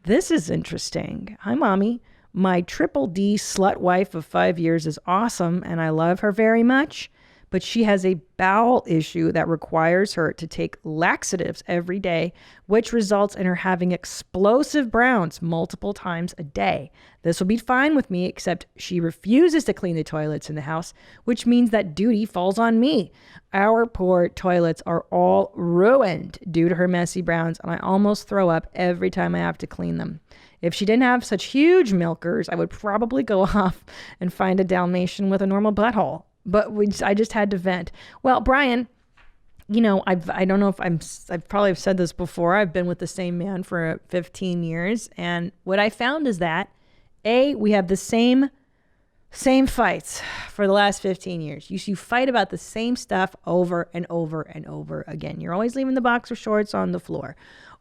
This is interesting. Hi, Mommy. My triple D slut wife of 5 years is awesome, and I love her very much, but she has a bowel issue that requires her to take laxatives every day, which results in her having explosive browns multiple times a day. This will be fine with me, except she refuses to clean the toilets in the house, which means that duty falls on me. Our poor toilets are all ruined due to her messy browns, and I almost throw up every time I have to clean them. If she didn't have such huge milkers, I would probably go off and find a Dalmatian with a normal butthole. But I just had to vent. Well, Brian, I don't know if I've probably said this before. I've been with the same man for 15 years. And what I found is that, we have the same fights for the last 15 years. You fight about the same stuff over and over and over again. You're always leaving the boxer shorts on the floor.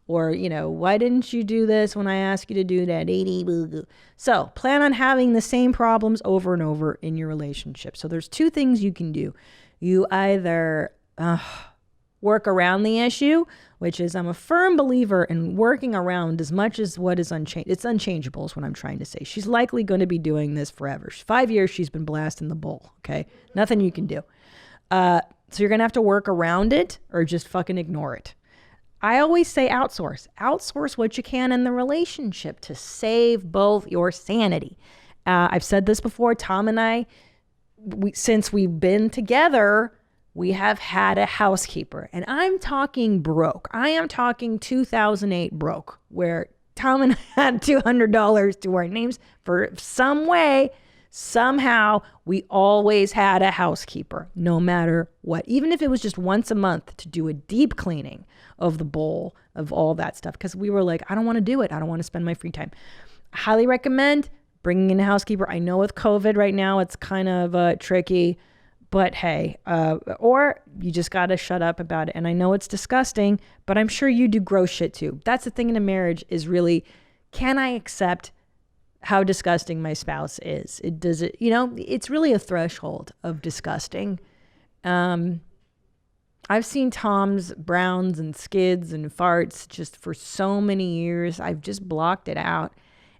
Or, why didn't you do this when I asked you to do that? So plan on having the same problems over and over in your relationship. So there's two things you can do. You either work around the issue, which is I'm a firm believer in working around as much as what is unchanged. It's unchangeable is what I'm trying to say. She's likely going to be doing this forever. 5 years she's been blasting the bowl, okay? Nothing you can do. So you're going to have to work around it or just fucking ignore it. I always say outsource. Outsource what you can in the relationship to save both your sanity. I've said this before. Tom and I, since we've been together, we have had a housekeeper, and I'm talking broke. I am talking 2008 broke, where Tom and I had $200 to our names for some way. Somehow, we always had a housekeeper, no matter what. Even if it was just once a month to do a deep cleaning of the bowl, of all that stuff. Because we were like, I don't want to do it. I don't want to spend my free time. I highly recommend bringing in a housekeeper. I know with COVID right now, it's kind of tricky. But hey, or you just got to shut up about it. And I know it's disgusting, but I'm sure you do gross shit too. That's the thing in a marriage is really, can I accept how disgusting my spouse is? It's really a threshold of disgusting. I've seen Tom's browns and skids and farts just for so many years. I've just blocked it out.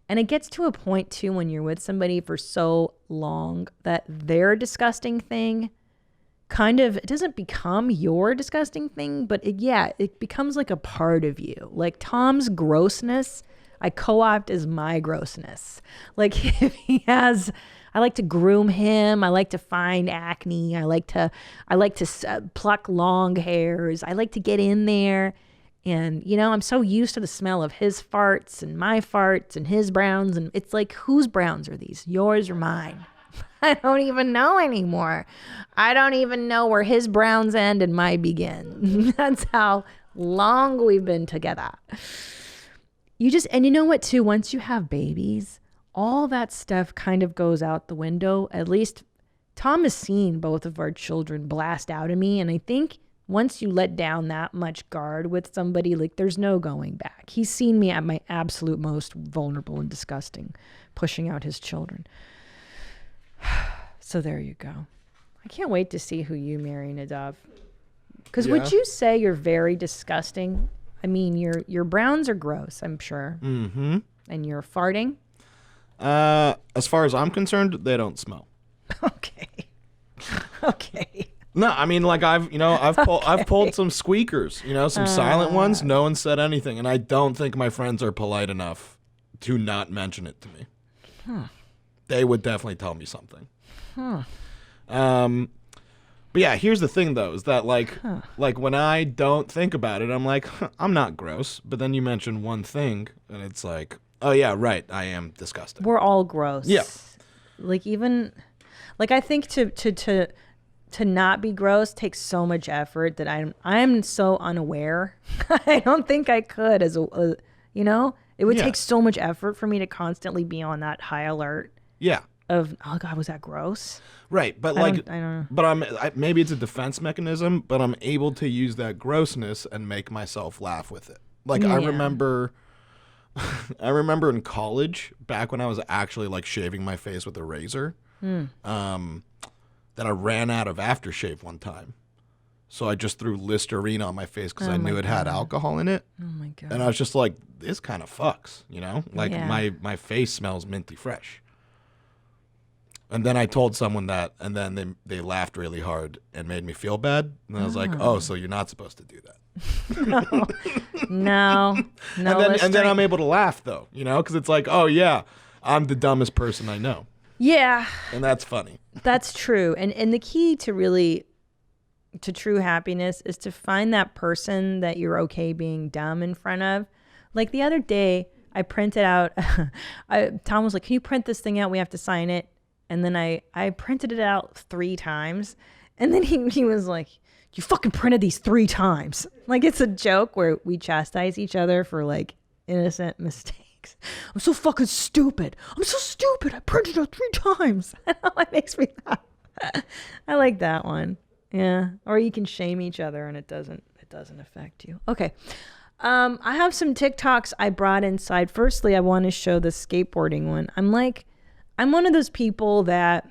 And it gets to a point too when you're with somebody for so long that their disgusting thing it doesn't become your disgusting thing, but it becomes like a part of you. Like Tom's grossness, I co-opt as my grossness. Like if I like to groom him. I like to find acne. I like to pluck long hairs. I like to get in there. And, I'm so used to the smell of his farts and my farts and his browns. And it's like, whose browns are these? Yours or mine? I don't even know anymore. I don't even know where his browns end and mine begin. That's how long we've been together. And you know what, too? Once you have babies, all that stuff kind of goes out the window. At least Tom has seen both of our children blast out of me. And I think once you let down that much guard with somebody, like there's no going back. He's seen me at my absolute most vulnerable and disgusting, pushing out his children. So there you go. I can't wait to see who you marry, Nadav. Because would you say you're very disgusting? I mean, your browns are gross, I'm sure. Mm-hmm. And you're farting? As far as I'm concerned, they don't smell. Okay. Okay. No, I mean, like I've pulled some squeakers, some silent ones. No one said anything, and I don't think my friends are polite enough to not mention it to me. Huh. They would definitely tell me something. Huh. But yeah, here's the thing though, is that like when I don't think about it, I'm like, I'm not gross. But then you mention one thing, and it's like, oh yeah, right, I am disgusting. We're all gross. Yeah. I think to not be gross takes so much effort that I'm so unaware. I don't think I could it would take so much effort for me to constantly be on that high alert. Yeah. Of, oh God, was that gross? Right. But I don't know. But maybe it's a defense mechanism, but I'm able to use that grossness and make myself laugh with it. Like I remember in college, back when I was actually like shaving my face with a razor, that I ran out of aftershave one time. So I just threw Listerine on my face because I knew it had alcohol in it. Oh my God. And I was just like, this kind of fucks, my face smells minty fresh. And then I told someone that, and then they laughed really hard and made me feel bad. And I was like, oh, so you're not supposed to do that. No. And then I'm able to laugh though, because it's like, oh yeah, I'm the dumbest person I know. Yeah. And that's funny. That's true. And the key to true happiness is to find that person that you're okay being dumb in front of. Like the other day, I printed out, Tom was like, can you print this thing out? We have to sign it. And then I printed it out 3 times. And then he was like, you fucking printed these 3 times. Like, it's a joke where we chastise each other for like innocent mistakes. I'm so fucking stupid. I'm so stupid. I printed it 3 times. That makes me laugh. I like that one. Yeah. Or you can shame each other and it doesn't affect you. Okay. I have some TikToks I brought inside. Firstly, I want to show the skateboarding one. I'm one of those people that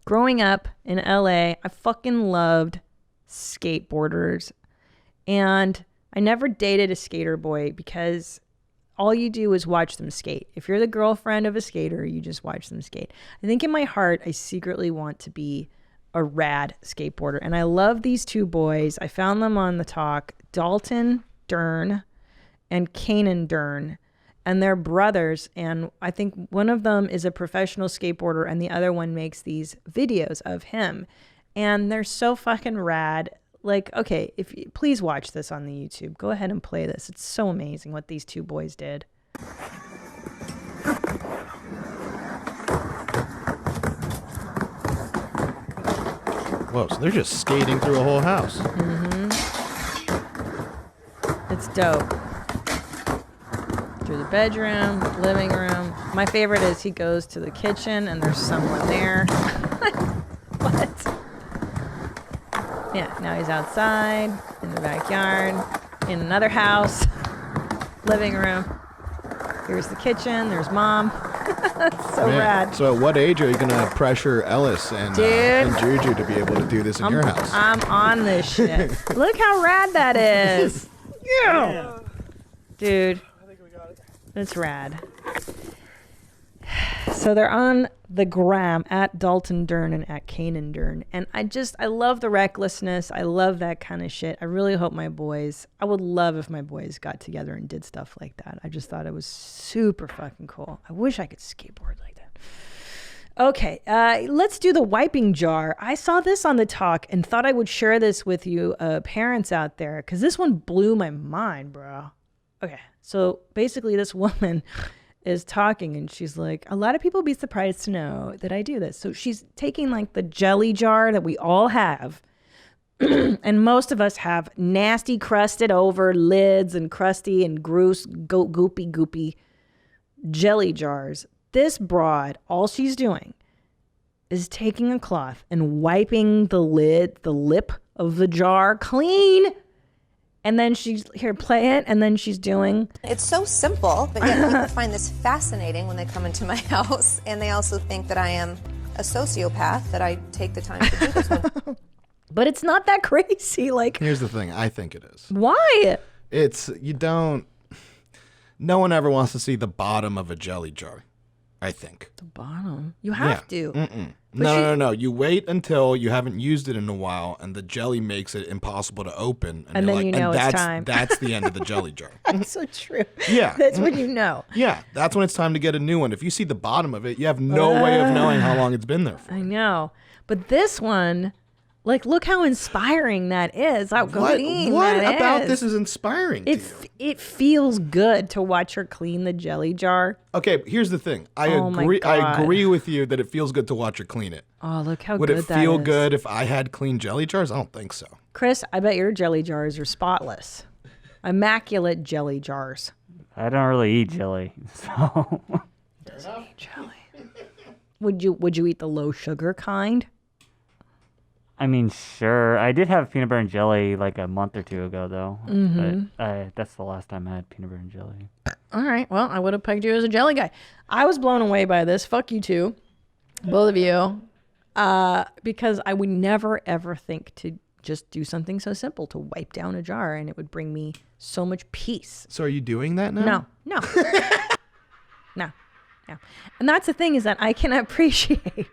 growing up in LA, I fucking loved skateboarders. And I never dated a skater boy because all you do is watch them skate. If you're the girlfriend of a skater, you just watch them skate. I think in my heart, I secretly want to be a rad skateboarder. And I love these 2 boys. I found them on the talk, Dalton Dern and Kanan Dern. And they're brothers. And I think one of them is a professional skateboarder and the other one makes these videos of him. And they're so fucking rad. Like, okay, please watch this on the YouTube. Go ahead and play this. It's so amazing what these 2 boys did. Whoa, so they're just skating through a whole house. Mm-hmm. It's dope. Through the bedroom, living room. My favorite is he goes to the kitchen and there's someone there. What? Yeah, now he's outside, in the backyard, in another house, living room. Here's the kitchen, there's mom. That's so rad. So at what age are you going to pressure Ellis and Juju to be able to do this in your house? I'm on this shit. Look how rad that is. Yeah. Dude, that's rad. So they're on the gram at Dalton Dern and at Kanan Dern. And I love the recklessness. I love that kind of shit. I really hope I would love if my boys got together and did stuff like that. I just thought it was super fucking cool. I wish I could skateboard like that. Okay, let's do the wiping jar. I saw this on the talk and thought I would share this with you parents out there because this one blew my mind, bro. Okay, so basically this woman is talking and she's like, a lot of people be surprised to know that I do this. So she's taking like the jelly jar that we all have. And most of us have nasty crusted over lids and crusty and gross goopy jelly jars. This broad, all she's doing is taking a cloth and wiping the lip of the jar clean. And then she's here, play it, and then she's doing. It's so simple, but yet people find this fascinating when they come into my house, and they also think that I am a sociopath, that I take the time to do this one. But it's not that crazy. Like, here's the thing, I think it is. Why? No one ever wants to see the bottom of a jelly jar, I think. The bottom? You have to. No. You wait until you haven't used it in a while and the jelly makes it impossible to open. And then you know it's time. That's the end of the jelly jar. That's so true. Yeah. That's when you know. Yeah. That's when it's time to get a new one. If you see the bottom of it, you have no way of knowing how long it's been there for. I know. But this one, like, look how inspiring that is. How clean what that about is. This is inspiring to you? It feels good to watch her clean the jelly jar. Okay, here's the thing. I agree with you that it feels good to watch her clean it. Oh, look how Would good it that is. feel good if I had clean jelly jars? I don't think so. Chris, I bet your jelly jars are spotless. Immaculate jelly jars. I don't really eat jelly, so. Doesn't eat jelly. Would you eat the low sugar kind? I mean, sure. I did have peanut butter and jelly like a month or 2 ago, though. Mm-hmm. But that's the last time I had peanut butter and jelly. All right. Well, I would have pegged you as a jelly guy. I was blown away by this. Fuck you too. Both of you. Because I would never, ever think to just do something so simple, to wipe down a jar, and it would bring me so much peace. So are you doing that now? No. No. And that's the thing, is that I can appreciate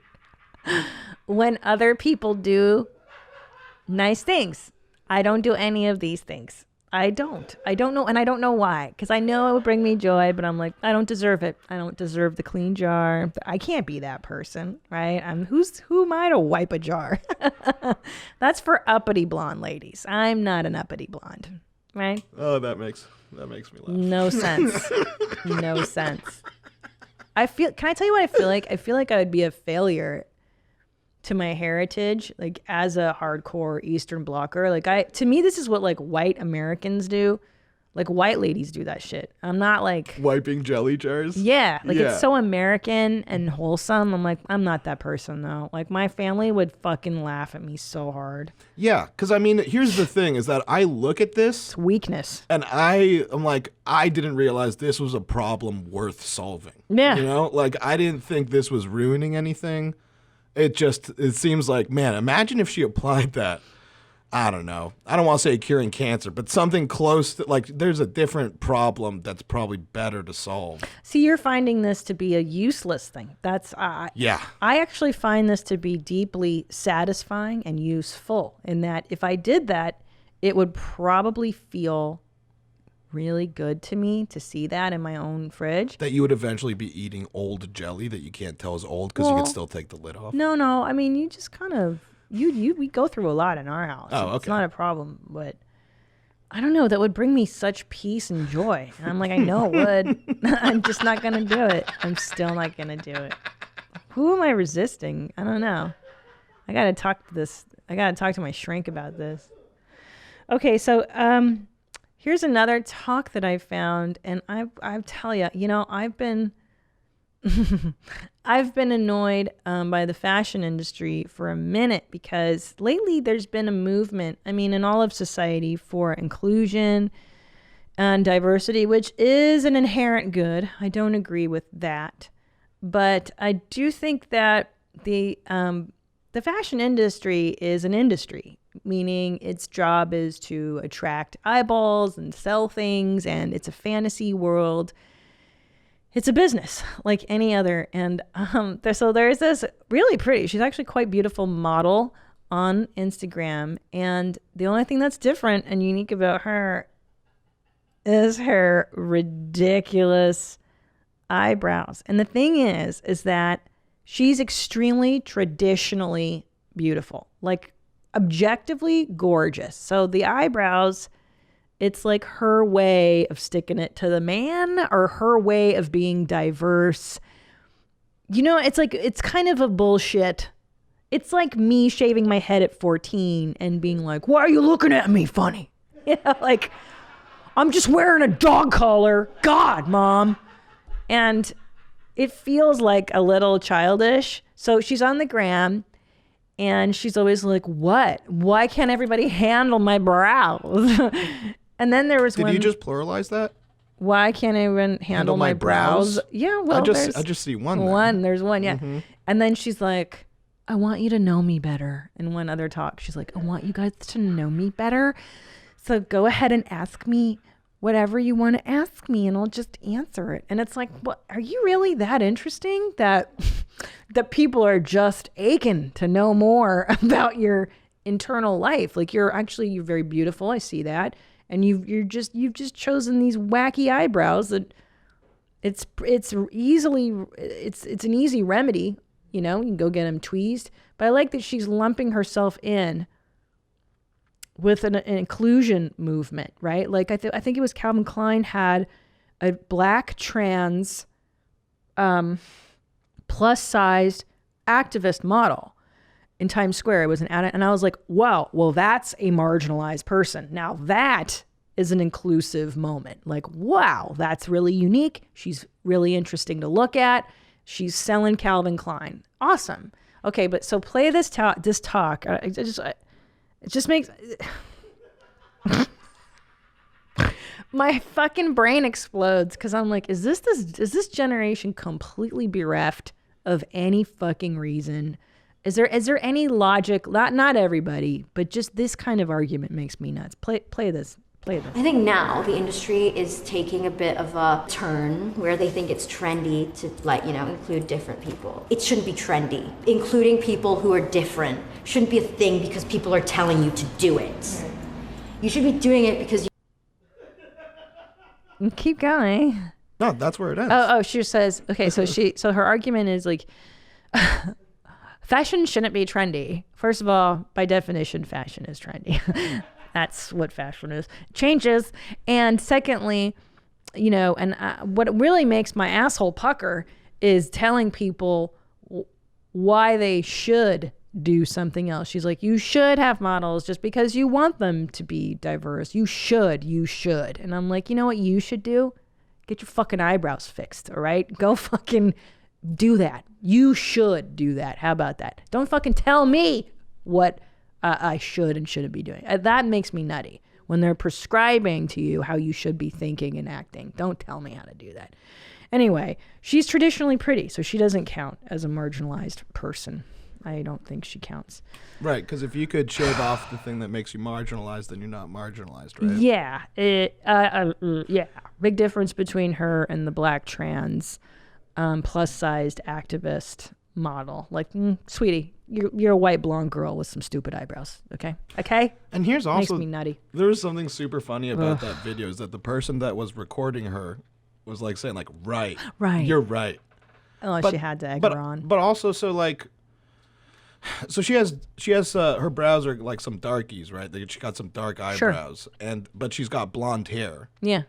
when other people do nice things. I don't do any of these things. I don't know, and I don't know why, because I know it would bring me joy, but I'm like, I don't deserve it. I don't deserve the clean jar. I can't be that person, right? Who am I to wipe a jar? That's for uppity blonde ladies. I'm not an uppity blonde, right? Oh, that makes me laugh. No sense. No sense. Can I tell you what I feel like? I feel like I would be a failure to my heritage, like as a hardcore Eastern blocker. Like to me, this is what like white Americans do. Like white ladies do that shit. I'm not like wiping jelly jars. Yeah, like it's so American and wholesome. I'm like, I'm not that person though. Like my family would fucking laugh at me so hard. Yeah, because I mean, here's the thing: is that I look at this it's weakness, and I'm like, I didn't realize this was a problem worth solving. Yeah, you know, like I didn't think this was ruining anything. It seems like, man, imagine if she applied that. I don't know. I don't want to say curing cancer, but something close to, like, there's a different problem that's probably better to solve. See, you're finding this to be a useless thing. That's yeah. I actually find this to be deeply satisfying and useful in that if I did that, it would probably feel really good to me to see that in my own fridge. That you would eventually be eating old jelly that you can't tell is old because you could still take the lid off. No. I mean, you just kind of... We go through a lot in our house. Oh, okay. It's not a problem, but I don't know. That would bring me such peace and joy. And I'm like, I know it would. I'm just not going to do it. I'm still not going to do it. Who am I resisting? I don't know. I got to talk to my shrink about this. Okay, so here's another talk that I found, and I tell you, I've been annoyed by the fashion industry for a minute because lately there's been a movement, in all of society for inclusion and diversity, which is an inherent good. I don't agree with that. But I do think that the fashion industry is an industry, meaning its job is to attract eyeballs and sell things, and it's a fantasy world. It's a business like any other. And so there's this really pretty, she's actually quite beautiful model on Instagram. And the only thing that's different and unique about her is her ridiculous eyebrows. And the thing is that she's extremely traditionally beautiful, like objectively gorgeous. So the eyebrows, it's like her way of sticking it to the man or her way of being diverse. It's kind of a bullshit. It's like me shaving my head at 14 and being like, why are you looking at me funny? Like, I'm just wearing a dog collar. God, Mom. And it feels like a little childish. So she's on the gram and she's always like, what? Why can't everybody handle my brows? And then there was Did you just pluralize that? Why can't anyone handle my brows? Yeah, well, I just see one. There's one, yeah. Mm-hmm. And then she's like, I want you to know me better. In one other talk, she's like, I want you guys to know me better. So go ahead and ask me whatever you want to ask me and I'll just answer it. And it's like, what, are you really that interesting that people are just aching to know more about your internal life? Like you're very beautiful. I see that. And you've just chosen these wacky eyebrows that it's an easy remedy, you can go get them tweezed. But I like that she's lumping herself in with an inclusion movement, right? Like I think it was Calvin Klein had a black trans plus sized activist model in Times Square. It was an ad, and I was like, wow, well, that's a marginalized person. Now that is an inclusive moment. Like, wow, that's really unique. She's really interesting to look at. She's selling Calvin Klein. Awesome. Okay, but so play this talk. It just makes my fucking brain explodes because I'm like, is this generation completely bereft of any fucking reason? Is there any logic? Not everybody, but just this kind of argument makes me nuts. Play this. I think now the industry is taking a bit of a turn where they think it's trendy to include different people. It shouldn't be trendy. Including people who are different shouldn't be a thing because people are telling you to do it. You should be doing it because you... Keep going. No, that's where it ends. Oh, she says, okay, so her argument is like, fashion shouldn't be trendy. First of all, by definition, fashion is trendy. That's what fashion is. It changes. And secondly, what really makes my asshole pucker is telling people why they should do something else. She's like, you should have models just because you want them to be diverse. You should. And I'm like, you know what you should do? Get your fucking eyebrows fixed, all right? Go fucking do that. You should do that. How about that? Don't fucking tell me what I should and shouldn't be doing. That makes me nutty. When they're prescribing to you how you should be thinking and acting. Don't tell me how to do that. Anyway, she's traditionally pretty, so she doesn't count as a marginalized person. I don't think she counts. Right, because if you could shave off the thing that makes you marginalized, then you're not marginalized, right? Yeah. Yeah. Big difference between her and the black trans plus-sized activist model. Like, sweetie, you're a white blonde girl with some stupid eyebrows. Okay. And here's also makes me nutty. There was something super funny about that video is that the person that was recording her was like saying like, right, you're right. Oh, she had to egg her on. But also, so she has her brows are like some darkies, right? She got some dark eyebrows, but she's got blonde hair. Yeah.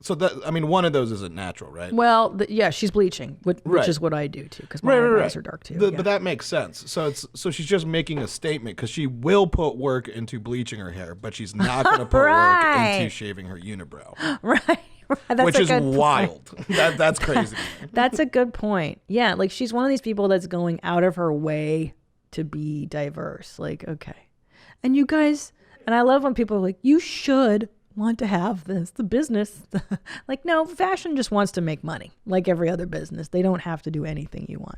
So that, I mean, one of those isn't natural, right? Well, yeah, she's bleaching, which is what I do too, because my eyebrows are dark too. But that makes sense. So she's just making a statement because she will put work into bleaching her hair, but she's not going to put work into shaving her unibrow. Right. That's which is wild. That's crazy. That's a good point. Yeah, like she's one of these people that's going out of her way to be diverse. Like, okay. And you guys, and I love when people are like, you should want to have this, the business. Like, no, fashion just wants to make money like every other business. They don't have to do anything you want.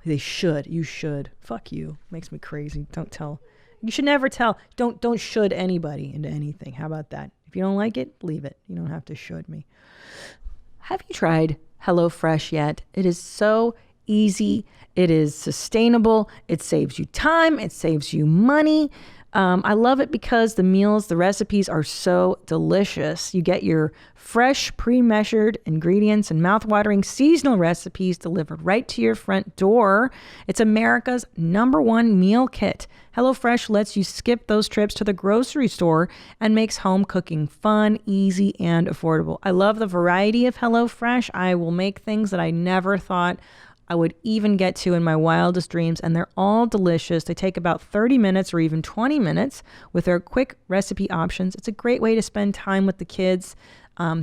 They should. You should. Fuck you. Makes me crazy. Don't tell. You should never tell. Don't should anybody into anything. How about that? If you don't like it, leave it. You don't have to should me. Have you tried HelloFresh yet? It is so easy. It is sustainable. It saves you time. It saves you money. I love it because the meals, the recipes are so delicious. You get your fresh, pre-measured ingredients and mouth-watering seasonal recipes delivered right to your front door. It's America's #1 meal kit. HelloFresh lets you skip those trips to the grocery store and makes home cooking fun, easy, and affordable. I love the variety of HelloFresh. I will make things that I never thought I would even get to in my wildest dreams, and they're all delicious. They take about 30 minutes or even 20 minutes with their quick recipe options. It's a great way to spend time with the kids.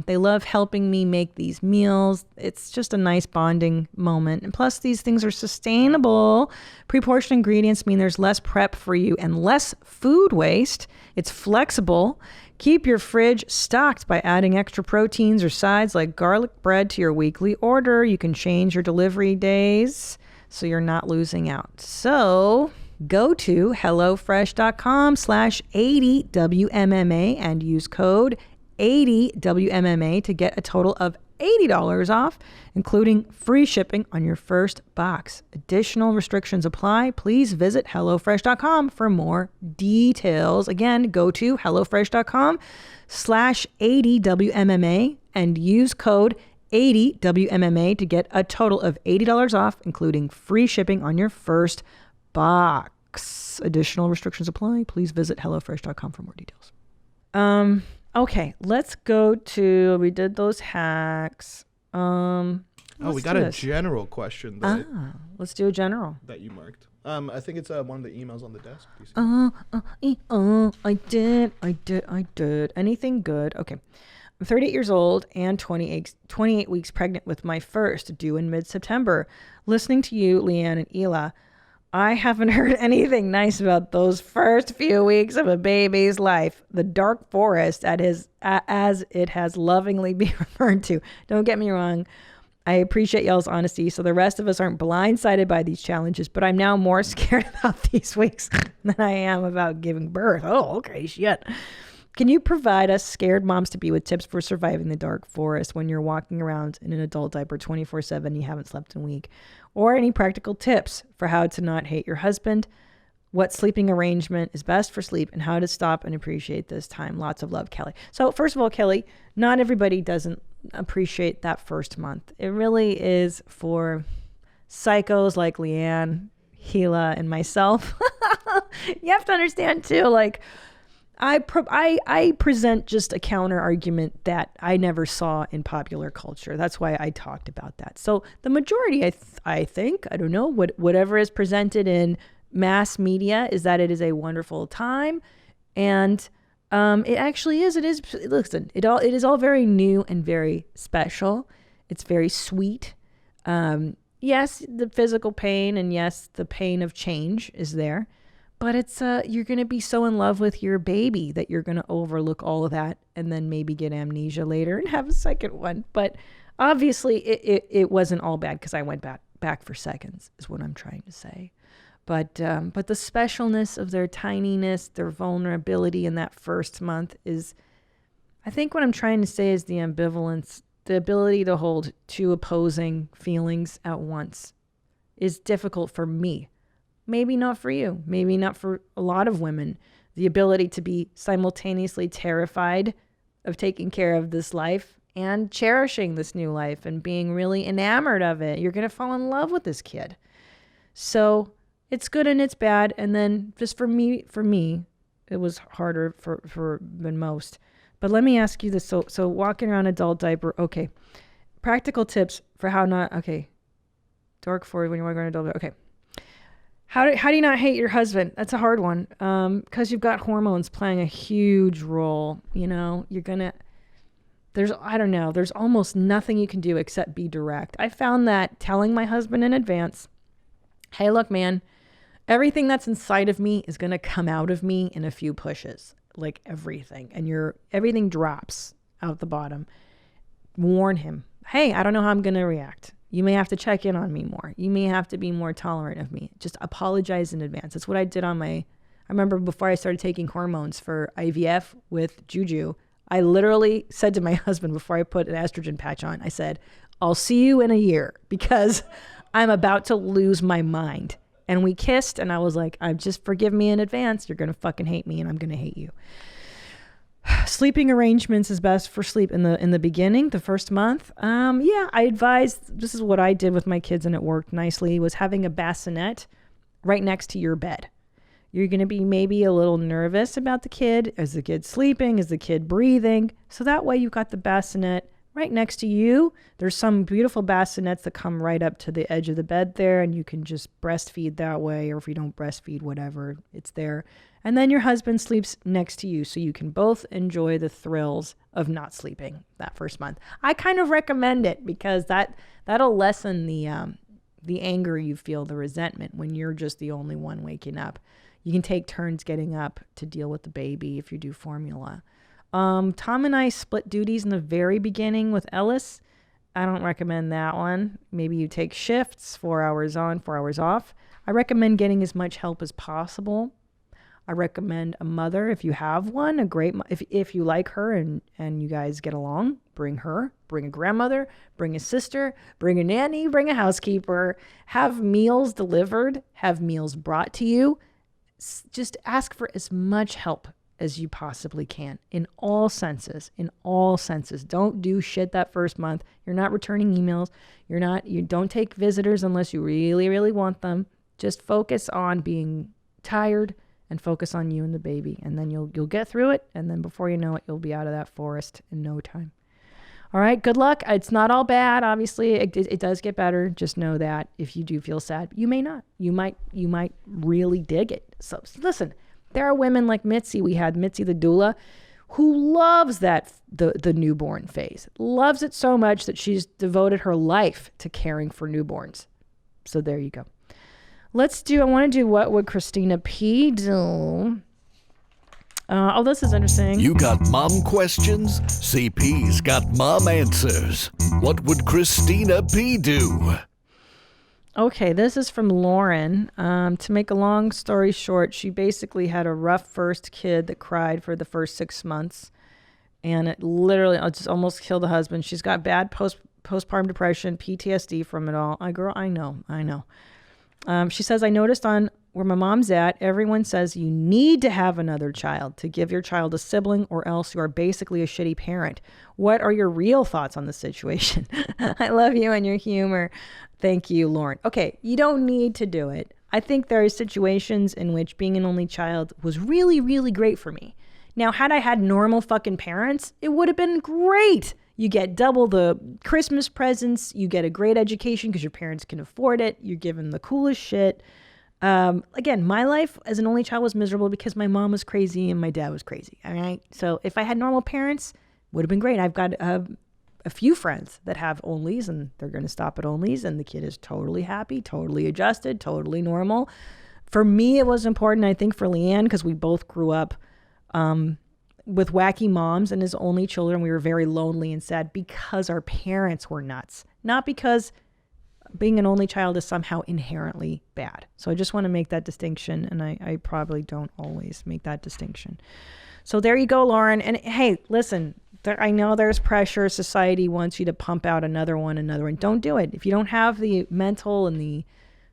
They love helping me make these meals. It's just a nice bonding moment. And plus, these things are sustainable. Pre-portioned ingredients mean there's less prep for you and less food waste. It's flexible. Keep your fridge stocked by adding extra proteins or sides like garlic bread to your weekly order. You can change your delivery days so you're not losing out. So go to HelloFresh.com/80WMMA and use code 80WMMA to get a total of $80 off, including free shipping on your first box. Additional restrictions apply. Please visit HelloFresh.com for more details. Again, go to HelloFresh.com/80WMMA and use code 80WMMA to get a total of $80 off, including free shipping on your first box. Additional restrictions apply. Please visit HelloFresh.com for more details. Okay, let's go to, we did those hacks. We got a general question. Let's do a general. That you marked. I think it's one of the emails on the desk. I did. Anything good? Okay. I'm 38 years old and 28 weeks pregnant with my first, due in mid-September. Listening to you, Leanne and Ela, I haven't heard anything nice about those first few weeks of a baby's life. The dark forest, as it has lovingly been referred to. Don't get me wrong. I appreciate y'all's honesty, so the rest of us aren't blindsided by these challenges, but I'm now more scared about these weeks than I am about giving birth. Oh, okay, shit. Can you provide us scared moms to be with tips for surviving the dark forest when you're walking around in an adult diaper 24/7 and you haven't slept in a week? Or any practical tips for how to not hate your husband, what sleeping arrangement is best for sleep, and how to stop and appreciate this time? Lots of love, Kelly. So first of all, Kelly, not everybody doesn't appreciate that first month. It really is for psychos like Leanne, Gila, and myself. You have to understand too, like, I present just a counter argument that I never saw in popular culture. That's why I talked about that. So the majority, I think, I don't know, whatever is presented in mass media is that it is a wonderful time, and it actually is. It is. Listen, it is all very new and very special. It's very sweet. Yes, the physical pain, and yes, the pain of change is there. But it's you're going to be so in love with your baby that you're going to overlook all of that and then maybe get amnesia later and have a second one. But obviously it wasn't all bad because I went back for seconds is what I'm trying to say. But the specialness of their tininess, their vulnerability in that first month is, I think what I'm trying to say is the ambivalence, the ability to hold two opposing feelings at once is difficult for me. Maybe not for you. Maybe not for a lot of women. The ability to be simultaneously terrified of taking care of this life and cherishing this new life and being really enamored of it. You're going to fall in love with this kid. So it's good and it's bad. And then just for me, it was harder than most. But let me ask you this. So walking around adult diaper, okay. Practical tips for how not, okay. Dork forward when you're walking around adult diaper, okay. How do you not hate your husband? That's a hard one. Because you've got hormones playing a huge role. You know, there's almost nothing you can do except be direct. I found that telling my husband in advance, hey, look, man, everything that's inside of me is going to come out of me in a few pushes, like everything. And everything drops out the bottom. Warn him. Hey, I don't know how I'm going to react. You may have to check in on me more. You may have to be more tolerant of me. Just apologize in advance. That's what I did I remember before I started taking hormones for IVF with Juju, I literally said to my husband before I put an estrogen patch on, I said, I'll see you in a year because I'm about to lose my mind. And we kissed and I was like, just forgive me in advance. You're going to fucking hate me and I'm going to hate you. Sleeping arrangements is best for sleep in the beginning, the first month. I advise, this is what I did with my kids and it worked nicely, was having a bassinet right next to your bed. You're going to be maybe a little nervous about the kid. Is the kid sleeping? Is the kid breathing? So that way you've got the bassinet right next to you. There's some beautiful bassinets that come right up to the edge of the bed there and you can just breastfeed that way, or if you don't breastfeed, whatever, it's there. And then your husband sleeps next to you so you can both enjoy the thrills of not sleeping that first month. I kind of recommend it because that'll lessen the anger you feel, the resentment when you're just the only one waking up. You can take turns getting up to deal with the baby if you do formula. Tom and I split duties in the very beginning with Ellis. I don't recommend that one. Maybe you take shifts, 4 hours on, 4 hours off. I recommend getting as much help as possible. I recommend a mother, if you have one, if you like her and you guys get along, bring her, bring a grandmother, bring a sister, bring a nanny, bring a housekeeper, have meals delivered, have meals brought to you. Just ask for as much help as you possibly can in all senses. Don't do shit that first month. You're not returning emails. You don't take visitors unless you really, really want them. Just focus on being tired and focus on you and the baby. And then you'll get through it. And then before you know it, you'll be out of that forest in no time. All right. Good luck. It's not all bad. Obviously it does get better. Just know that if you do feel sad, you may not, you might really dig it. So listen, there are women like Mitzi. We had Mitzi, the doula, who loves the newborn phase, loves it so much that she's devoted her life to caring for newborns. So there you go. I want to do what would Christina P do? This is interesting. You got mom questions? CP's got mom answers. What would Christina P do? Okay, this is from Lauren. To make a long story short, she basically had a rough first kid that cried for the first 6 months. And it literally just almost killed the husband. She's got bad postpartum depression, PTSD from it all. I know. She says, I noticed on Where My Mom's At, everyone says you need to have another child to give your child a sibling or else you are basically a shitty parent. What are your real thoughts on the situation? I love you and your humor. Thank you, Lauren. Okay, you don't need to do it. I think there are situations in which being an only child was really, really great for me. Now, had I had normal fucking parents, it would have been great. You get double the Christmas presents. You get a great education because your parents can afford it. You're given the coolest shit. Again, my life as an only child was miserable because my mom was crazy and my dad was crazy. All right. So if I had normal parents, would have been great. I've got a few friends that have onlys and they're going to stop at onlys and the kid is totally happy, totally adjusted, totally normal. For me, it was important, I think, for Leanne, because we both grew up with wacky moms and as only children. We were very lonely and sad because our parents were nuts, not because being an only child is somehow inherently bad. So I just want to make that distinction, and I probably don't always make that distinction. So there you go, Lauren. And hey, listen, I know there's pressure. Society wants you to pump out another one. Don't do it. If you don't have the mental and the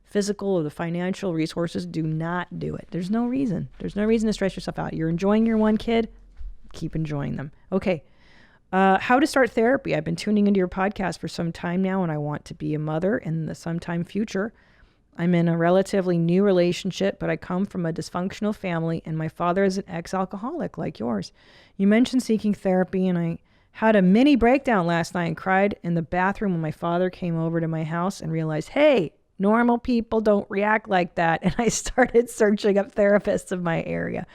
physical or the financial resources, do not do it. There's no reason. There's no reason to stress yourself out. You're enjoying your one kid. Keep enjoying them. Okay. How to start therapy. I've been tuning into your podcast for some time now, and I want to be a mother in the sometime future. I'm in a relatively new relationship, but I come from a dysfunctional family, and my father is an ex-alcoholic like yours. You mentioned seeking therapy, and I had a mini breakdown last night and cried in the bathroom when my father came over to my house and realized, hey, normal people don't react like that. And I started searching up therapists in my area.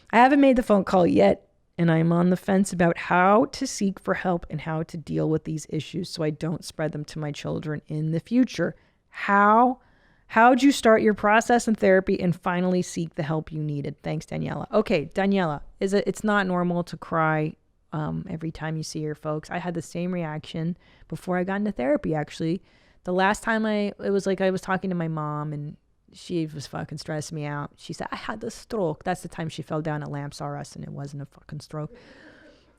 I haven't made the phone call yet, and I'm on the fence about how to seek for help and how to deal with these issues so I don't spread them to my children in the future. How'd you start your process in therapy and finally seek the help you needed? Thanks, Daniela. Okay, Daniela, it's not normal to cry every time you see your folks. I had the same reaction before I got into therapy, actually. The last time it was like I was talking to my mom and she was fucking stressing me out. She said, I had a stroke. That's the time she fell down at Lamps R Us and it wasn't a fucking stroke.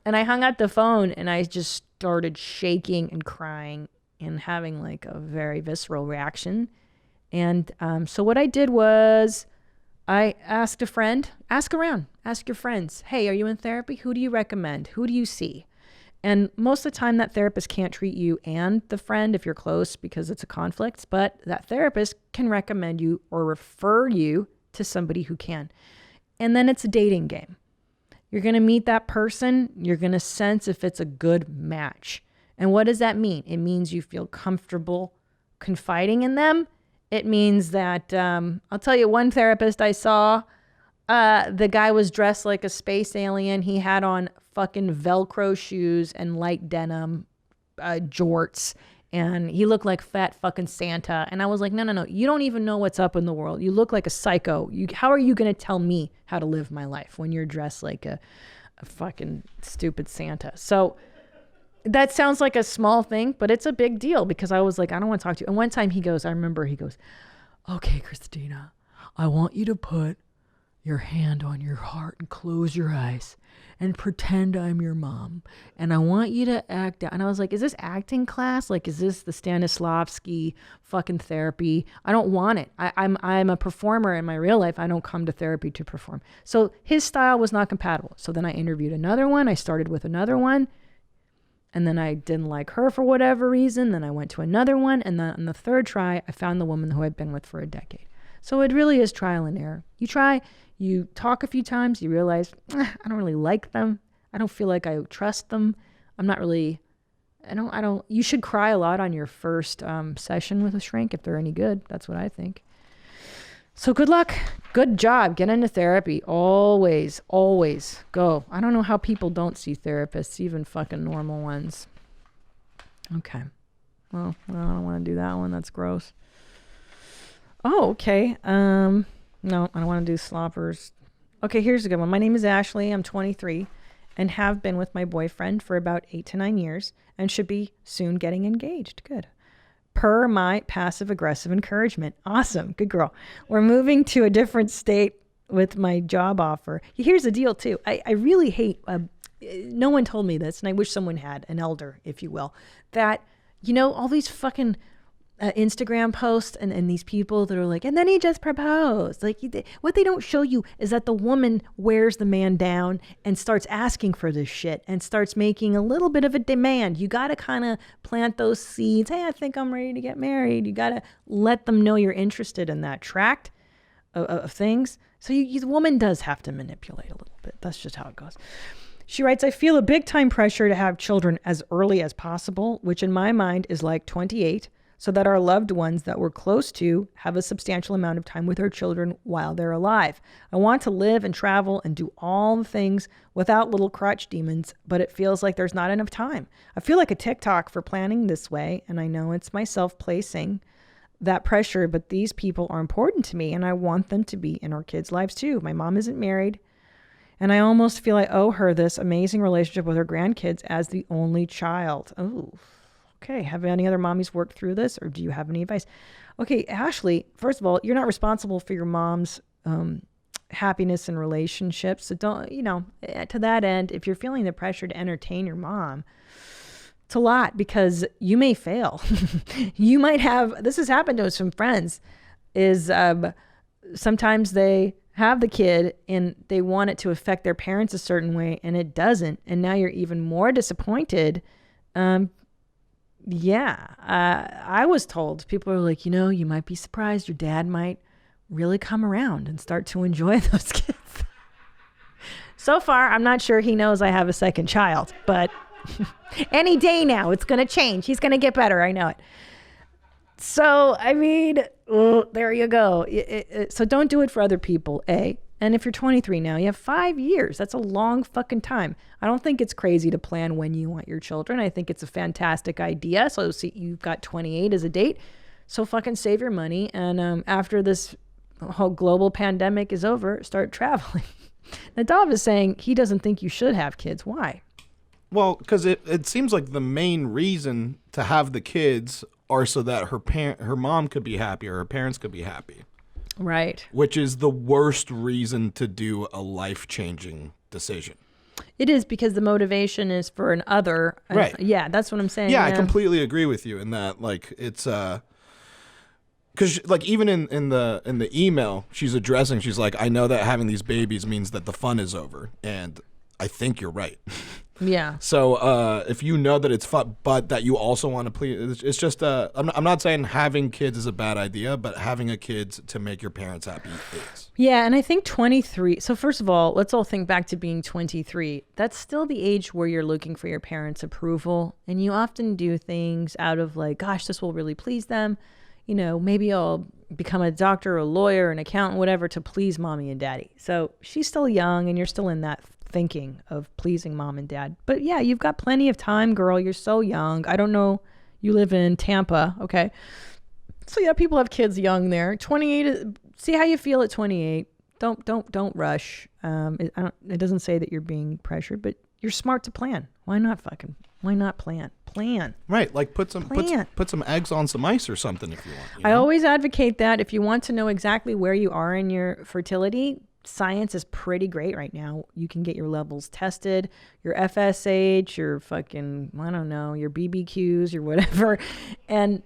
And I hung up the phone and I just started shaking and crying and having like a very visceral reaction. And so what I did was I asked a friend, ask around, ask your friends. Hey, are you in therapy? Who do you recommend? Who do you see? And most of the time that therapist can't treat you and the friend if you're close because it's a conflict, but that therapist can recommend you or refer you to somebody who can. And then it's a dating game. You're going to meet that person. You're going to sense if it's a good match. And what does that mean? It means you feel comfortable confiding in them. It means that, I'll tell you, one therapist I saw, the guy was dressed like a space alien. He had on fucking Velcro shoes and light denim jorts. And he looked like fat fucking Santa. And I was like, no. You don't even know what's up in the world. You look like a psycho. How are you going to tell me how to live my life when you're dressed like a fucking stupid Santa? So that sounds like a small thing, but it's a big deal because I was like, I don't want to talk to you. And one time he goes, okay, Christina, I want you to put your hand on your heart and close your eyes and pretend I'm your mom. And I want you to act out. And I was like, is this acting class? Like, is this the Stanislavski fucking therapy? I don't want it. I'm a performer in my real life. I don't come to therapy to perform. So his style was not compatible. So then I interviewed another one. I started with another one. And then I didn't like her for whatever reason. Then I went to another one. And then on the third try, I found the woman who I'd been with for a decade. So it really is trial and error. You try, you talk a few times, you realize, I don't really like them. I don't feel like I trust them. I'm not really, you should cry a lot on your first session with a shrink if they're any good. That's what I think. So good luck. Good job. Get into therapy. Always, always go. I don't know how people don't see therapists, even fucking normal ones. Okay. Well, I don't want to do that one. That's gross. Oh, okay. No, I don't want to do sloppers. Okay, here's a good one. My name is Ashley. I'm 23 and have been with my boyfriend for about 8 to 9 years and should be soon getting engaged. Good. Per my passive-aggressive encouragement. Awesome. Good girl. We're moving to a different state with my job offer. Here's the deal, too. I really hate, no one told me this, and I wish someone had, an elder, if you will, that, all these fucking Instagram posts and these people that are like, and then he just proposed. Like, what they don't show you is that the woman wears the man down and starts asking for this shit and starts making a little bit of a demand. You got to kind of plant those seeds. Hey, I think I'm ready to get married. You got to let them know you're interested in that tract of things. So the woman does have to manipulate a little bit. That's just how it goes. She writes, I feel a big time pressure to have children as early as possible, which in my mind is like 28, so that our loved ones that we're close to have a substantial amount of time with our children while they're alive. I want to live and travel and do all the things without little crotch demons, but it feels like there's not enough time. I feel like a TikTok for planning this way, and I know it's myself placing that pressure, but these people are important to me, and I want them to be in our kids' lives too. My mom isn't married, and I almost feel I owe her this amazing relationship with her grandkids as the only child. Oh, okay. Have any other mommies worked through this, or do you have any advice? Okay, Ashley, first of all, you're not responsible for your mom's happiness and relationships. So don't, to that end, if you're feeling the pressure to entertain your mom, it's a lot because you may fail. You might have, this has happened to some friends, is sometimes they have the kid and they want it to affect their parents a certain way and it doesn't. And now you're even more disappointed. I was told, people are like, you might be surprised. Your dad might really come around and start to enjoy those kids. So far, I'm not sure he knows I have a second child, but any day now, it's going to change. He's going to get better. I know it. So, there you go. So don't do it for other people, A. And if you're 23 now, you have 5 years. That's a long fucking time. I don't think it's crazy to plan when you want your children. I think it's a fantastic idea. So see, you've got 28 as a date. So fucking save your money. And after this whole global pandemic is over, start traveling. Nadav is saying he doesn't think you should have kids. Why? Well, because it seems like the main reason to have the kids are so that her mom could be happy or her parents could be happy. Right. Which is the worst reason to do a life-changing decision. It is, because the motivation is for an other. Right. Yeah, that's what I'm saying. Yeah, I completely agree with you in that. Like, it's because like even in the email she's addressing, she's like, I know that having these babies means that the fun is over, and I think you're right. Yeah. So if you know that it's fun, but that you also want to please, it's just I'm not saying having kids is a bad idea, but having a kid to make your parents happy is. Yeah, and I think 23. So first of all, let's all think back to being 23. That's still the age where you're looking for your parents' approval, and you often do things out of like, gosh, this will really please them. Maybe I'll become a doctor, a lawyer, an accountant, whatever, to please mommy and daddy. So she's still young, and you're still in that thinking of pleasing mom and dad. But yeah, you've got plenty of time, girl. You're so young. I don't know. You live in Tampa. Okay. So yeah, people have kids young there. 28. See how you feel at 28. Don't rush. It doesn't say that you're being pressured, but you're smart to plan. Why not plan? Plan. Right. Like put some eggs on some ice or something if you want. I always advocate that. If you want to know exactly where you are in your fertility, science is pretty great right now. You can get your levels tested, your FSH, your fucking, I don't know, your BBQs, your whatever. And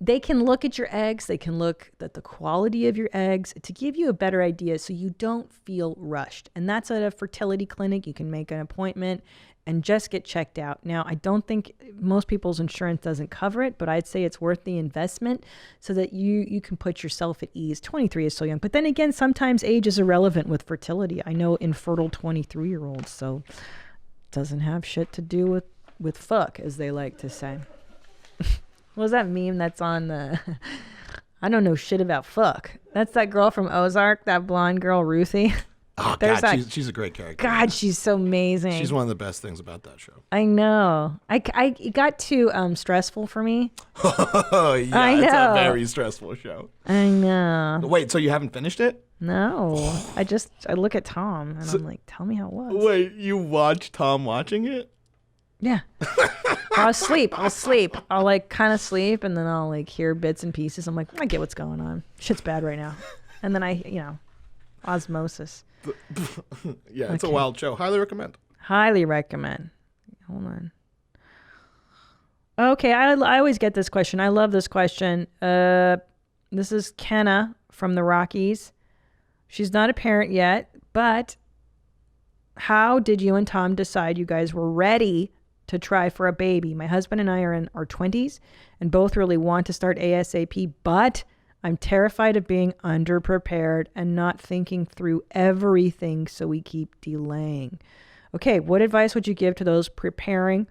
they can look at your eggs. They can look at the quality of your eggs to give you a better idea so you don't feel rushed. And that's at a fertility clinic. You can make an appointment and just get checked out. Now, I don't think most people's insurance doesn't cover it, but I'd say it's worth the investment so that you can put yourself at ease. 23 is so young. But then again, sometimes age is irrelevant with fertility. I know infertile 23-year-olds, so it doesn't have shit to do with fuck, as they like to say. What was that meme that's on the... I don't know shit about fuck. That's that girl from Ozark, that blonde girl, Ruthie. Oh, God, she's a great character. God, she's so amazing. She's one of the best things about that show. I know. It got too stressful for me. Oh, yeah, I know. It's a very stressful show. I know. Wait, so you haven't finished it? No. I look at Tom, and I'm like, tell me how it was. Wait, you watch Tom watching it? Yeah. I'll sleep. I'll like kind of sleep, and then I'll like hear bits and pieces. I'm like, I get what's going on. Shit's bad right now. And then osmosis. Yeah, it's a wild show. Highly recommend. Highly recommend. Hold on. Okay, I always get this question. I love this question. This is Kenna from the Rockies. She's not a parent yet, but how did you and Tom decide you guys were ready to try for a baby? My husband and I are in our 20s and both really want to start ASAP, but I'm terrified of being underprepared and not thinking through everything, so we keep delaying. Okay, what advice would you give to those preparing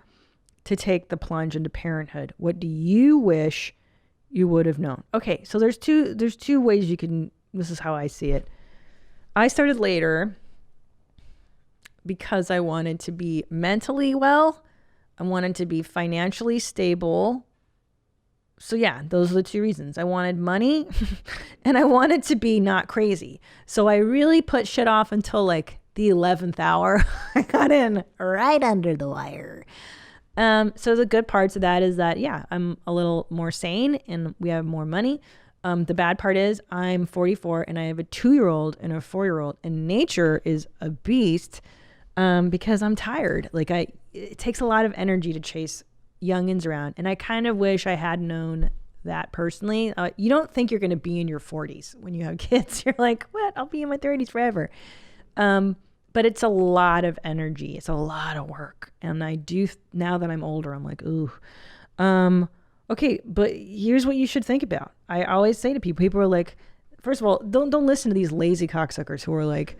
to take the plunge into parenthood? What do you wish you would have known? Okay, so there's two ways you can, this is how I see it. I started later because I wanted to be mentally well. I wanted to be financially stable. So yeah, those are the two reasons. I wanted money and I wanted to be not crazy. So I really put shit off until like the 11th hour. I got in right under the wire. So the good parts of that is that, yeah, I'm a little more sane and we have more money. The bad part is I'm 44 and I have a 2-year-old and a 4-year-old, and nature is a beast because I'm tired. Like it takes a lot of energy to chase youngins around, and I kind of wish I had known that personally. You don't think you're going to be in your 40s when you have kids. You're like, what? I'll be in my 30s forever. But it's a lot of energy. It's a lot of work. And I do, now that I'm older, I'm like, ooh. Okay, but here's what you should think about. I always say to people are like, first of all, don't listen to these lazy cocksuckers who are like,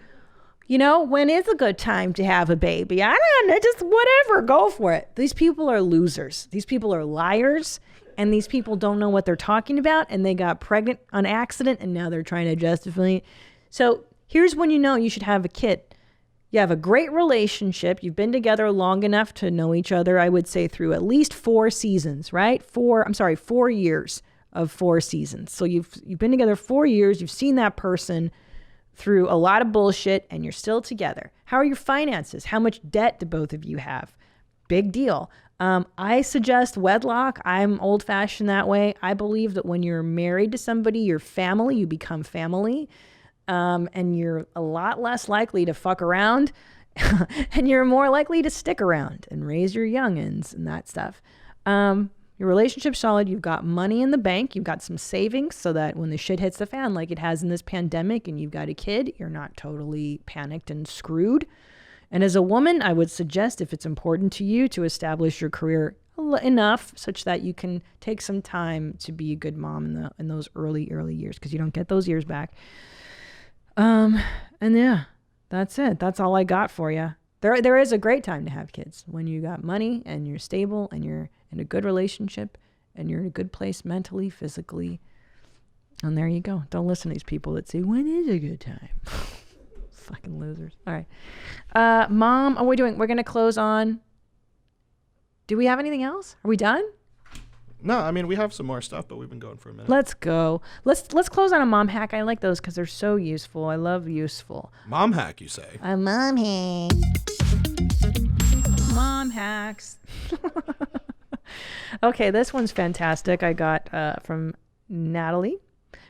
you know, when is a good time to have a baby? I don't know, just whatever, go for it. These people are losers. These people are liars. And these people don't know what they're talking about. And they got pregnant on accident and now they're trying to justify it. So here's when you know you should have a kid. You have a great relationship. You've been together long enough to know each other, I would say, through at least 4 seasons, right? 4 years of 4 seasons. So you've been together 4 years. You've seen that person through a lot of bullshit and you're still together. How are your finances? How much debt do both of you have? Big deal. I suggest wedlock. I'm old fashioned that way. I believe that when you're married to somebody, you're family, you become family. And you're a lot less likely to fuck around and you're more likely to stick around and raise your youngins and that stuff. Your relationship's solid. You've got money in the bank. You've got some savings so that when the shit hits the fan, like it has in this pandemic, and you've got a kid, you're not totally panicked and screwed. And as a woman, I would suggest, if it's important to you, to establish your career enough such that you can take some time to be a good mom in those early years, because you don't get those years back. And yeah, that's it. That's all I got for you. There is a great time to have kids when you got money and you're stable and you're in a good relationship and you're in a good place mentally, physically. And there you go. Don't listen to these people that say, when is a good time? Fucking losers. All right. Mom, we're going to close on. Do we have anything else? Are we done? No, I mean, we have some more stuff, but we've been going for a minute. Let's go. Let's close on a mom hack. I like those because they're so useful. I love useful. Mom hack, you say? A mom hack. Mom hacks. Okay, this one's fantastic. I got from Natalie.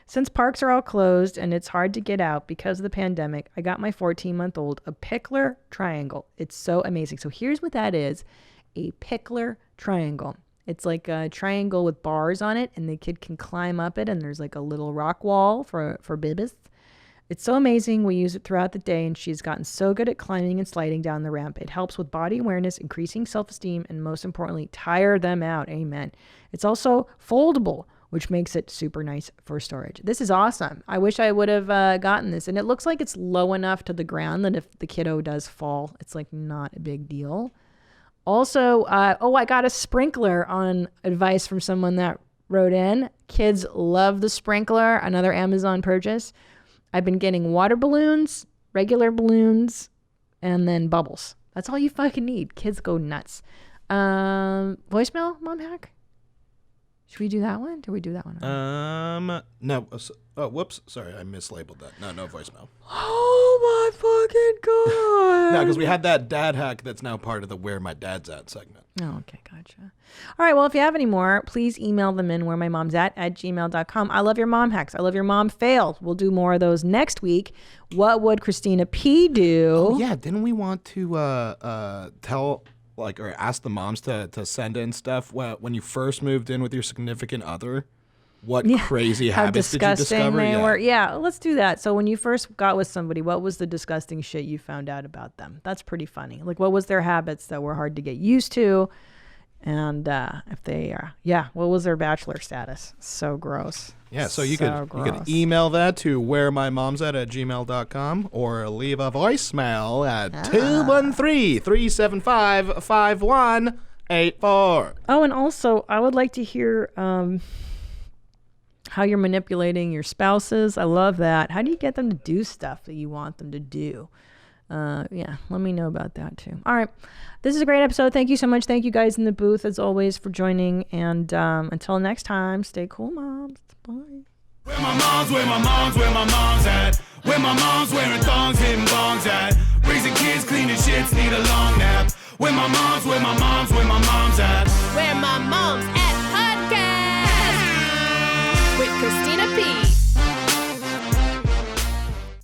Since parks are all closed and it's hard to get out because of the pandemic, I got my 14-month-old a pickler triangle. It's so amazing. So here's what that is. A pickler triangle. It's like a triangle with bars on it, and the kid can climb up it, and there's like a little rock wall for bibis. It's so amazing. We use it throughout the day, and she's gotten so good at climbing and sliding down the ramp. It helps with body awareness, increasing self-esteem, and most importantly, tire them out. Amen. It's also foldable, which makes it super nice for storage. This is awesome. I wish I would have gotten this, and it looks like it's low enough to the ground that if the kiddo does fall, it's like not a big deal. Also, I got a sprinkler on advice from someone that wrote in. Kids love the sprinkler, another Amazon purchase. I've been getting water balloons, regular balloons, and then bubbles. That's all you fucking need. Kids go nuts. Voicemail, mom hack? Should we do that one? Did we do that one? No. Oh, whoops. Sorry, I mislabeled that. No voicemail. Oh my fucking god. No, because we had that dad hack that's now part of the Where My Dad's At segment. Oh, okay, gotcha. All right, well, if you have any more, please email them in wheremymomsat@gmail.com. I love your mom hacks. I love your mom fails. We'll do more of those next week. What would Christina P do? Oh, yeah. Didn't we want to tell... or ask the moms to send in stuff when you first moved in with your significant other? What crazy habits did you discover? They were. Yeah, let's do that. So when you first got with somebody, what was the disgusting shit you found out about them? That's pretty funny. Like, what was their habits that were hard to get used to? And if they are, what was their bachelor status? So gross. Yeah, so you could email that to WhereMyMomsAt@gmail.com or leave a voicemail at 213-375-5184. Oh, and also, I would like to hear how you're manipulating your spouses. I love that. How do you get them to do stuff that you want them to do? Let me know about that too. All right. This is a great episode. Thank you so much. Thank you guys in the booth, as always, for joining. And until next time, stay cool, moms. Bye. Where my mom's at? Where my mom's wearing thongs, hitting bongs at? Raising kids, cleaning shits, need a long nap. Where my mom's at? Where My Mom's At podcast with Christina P.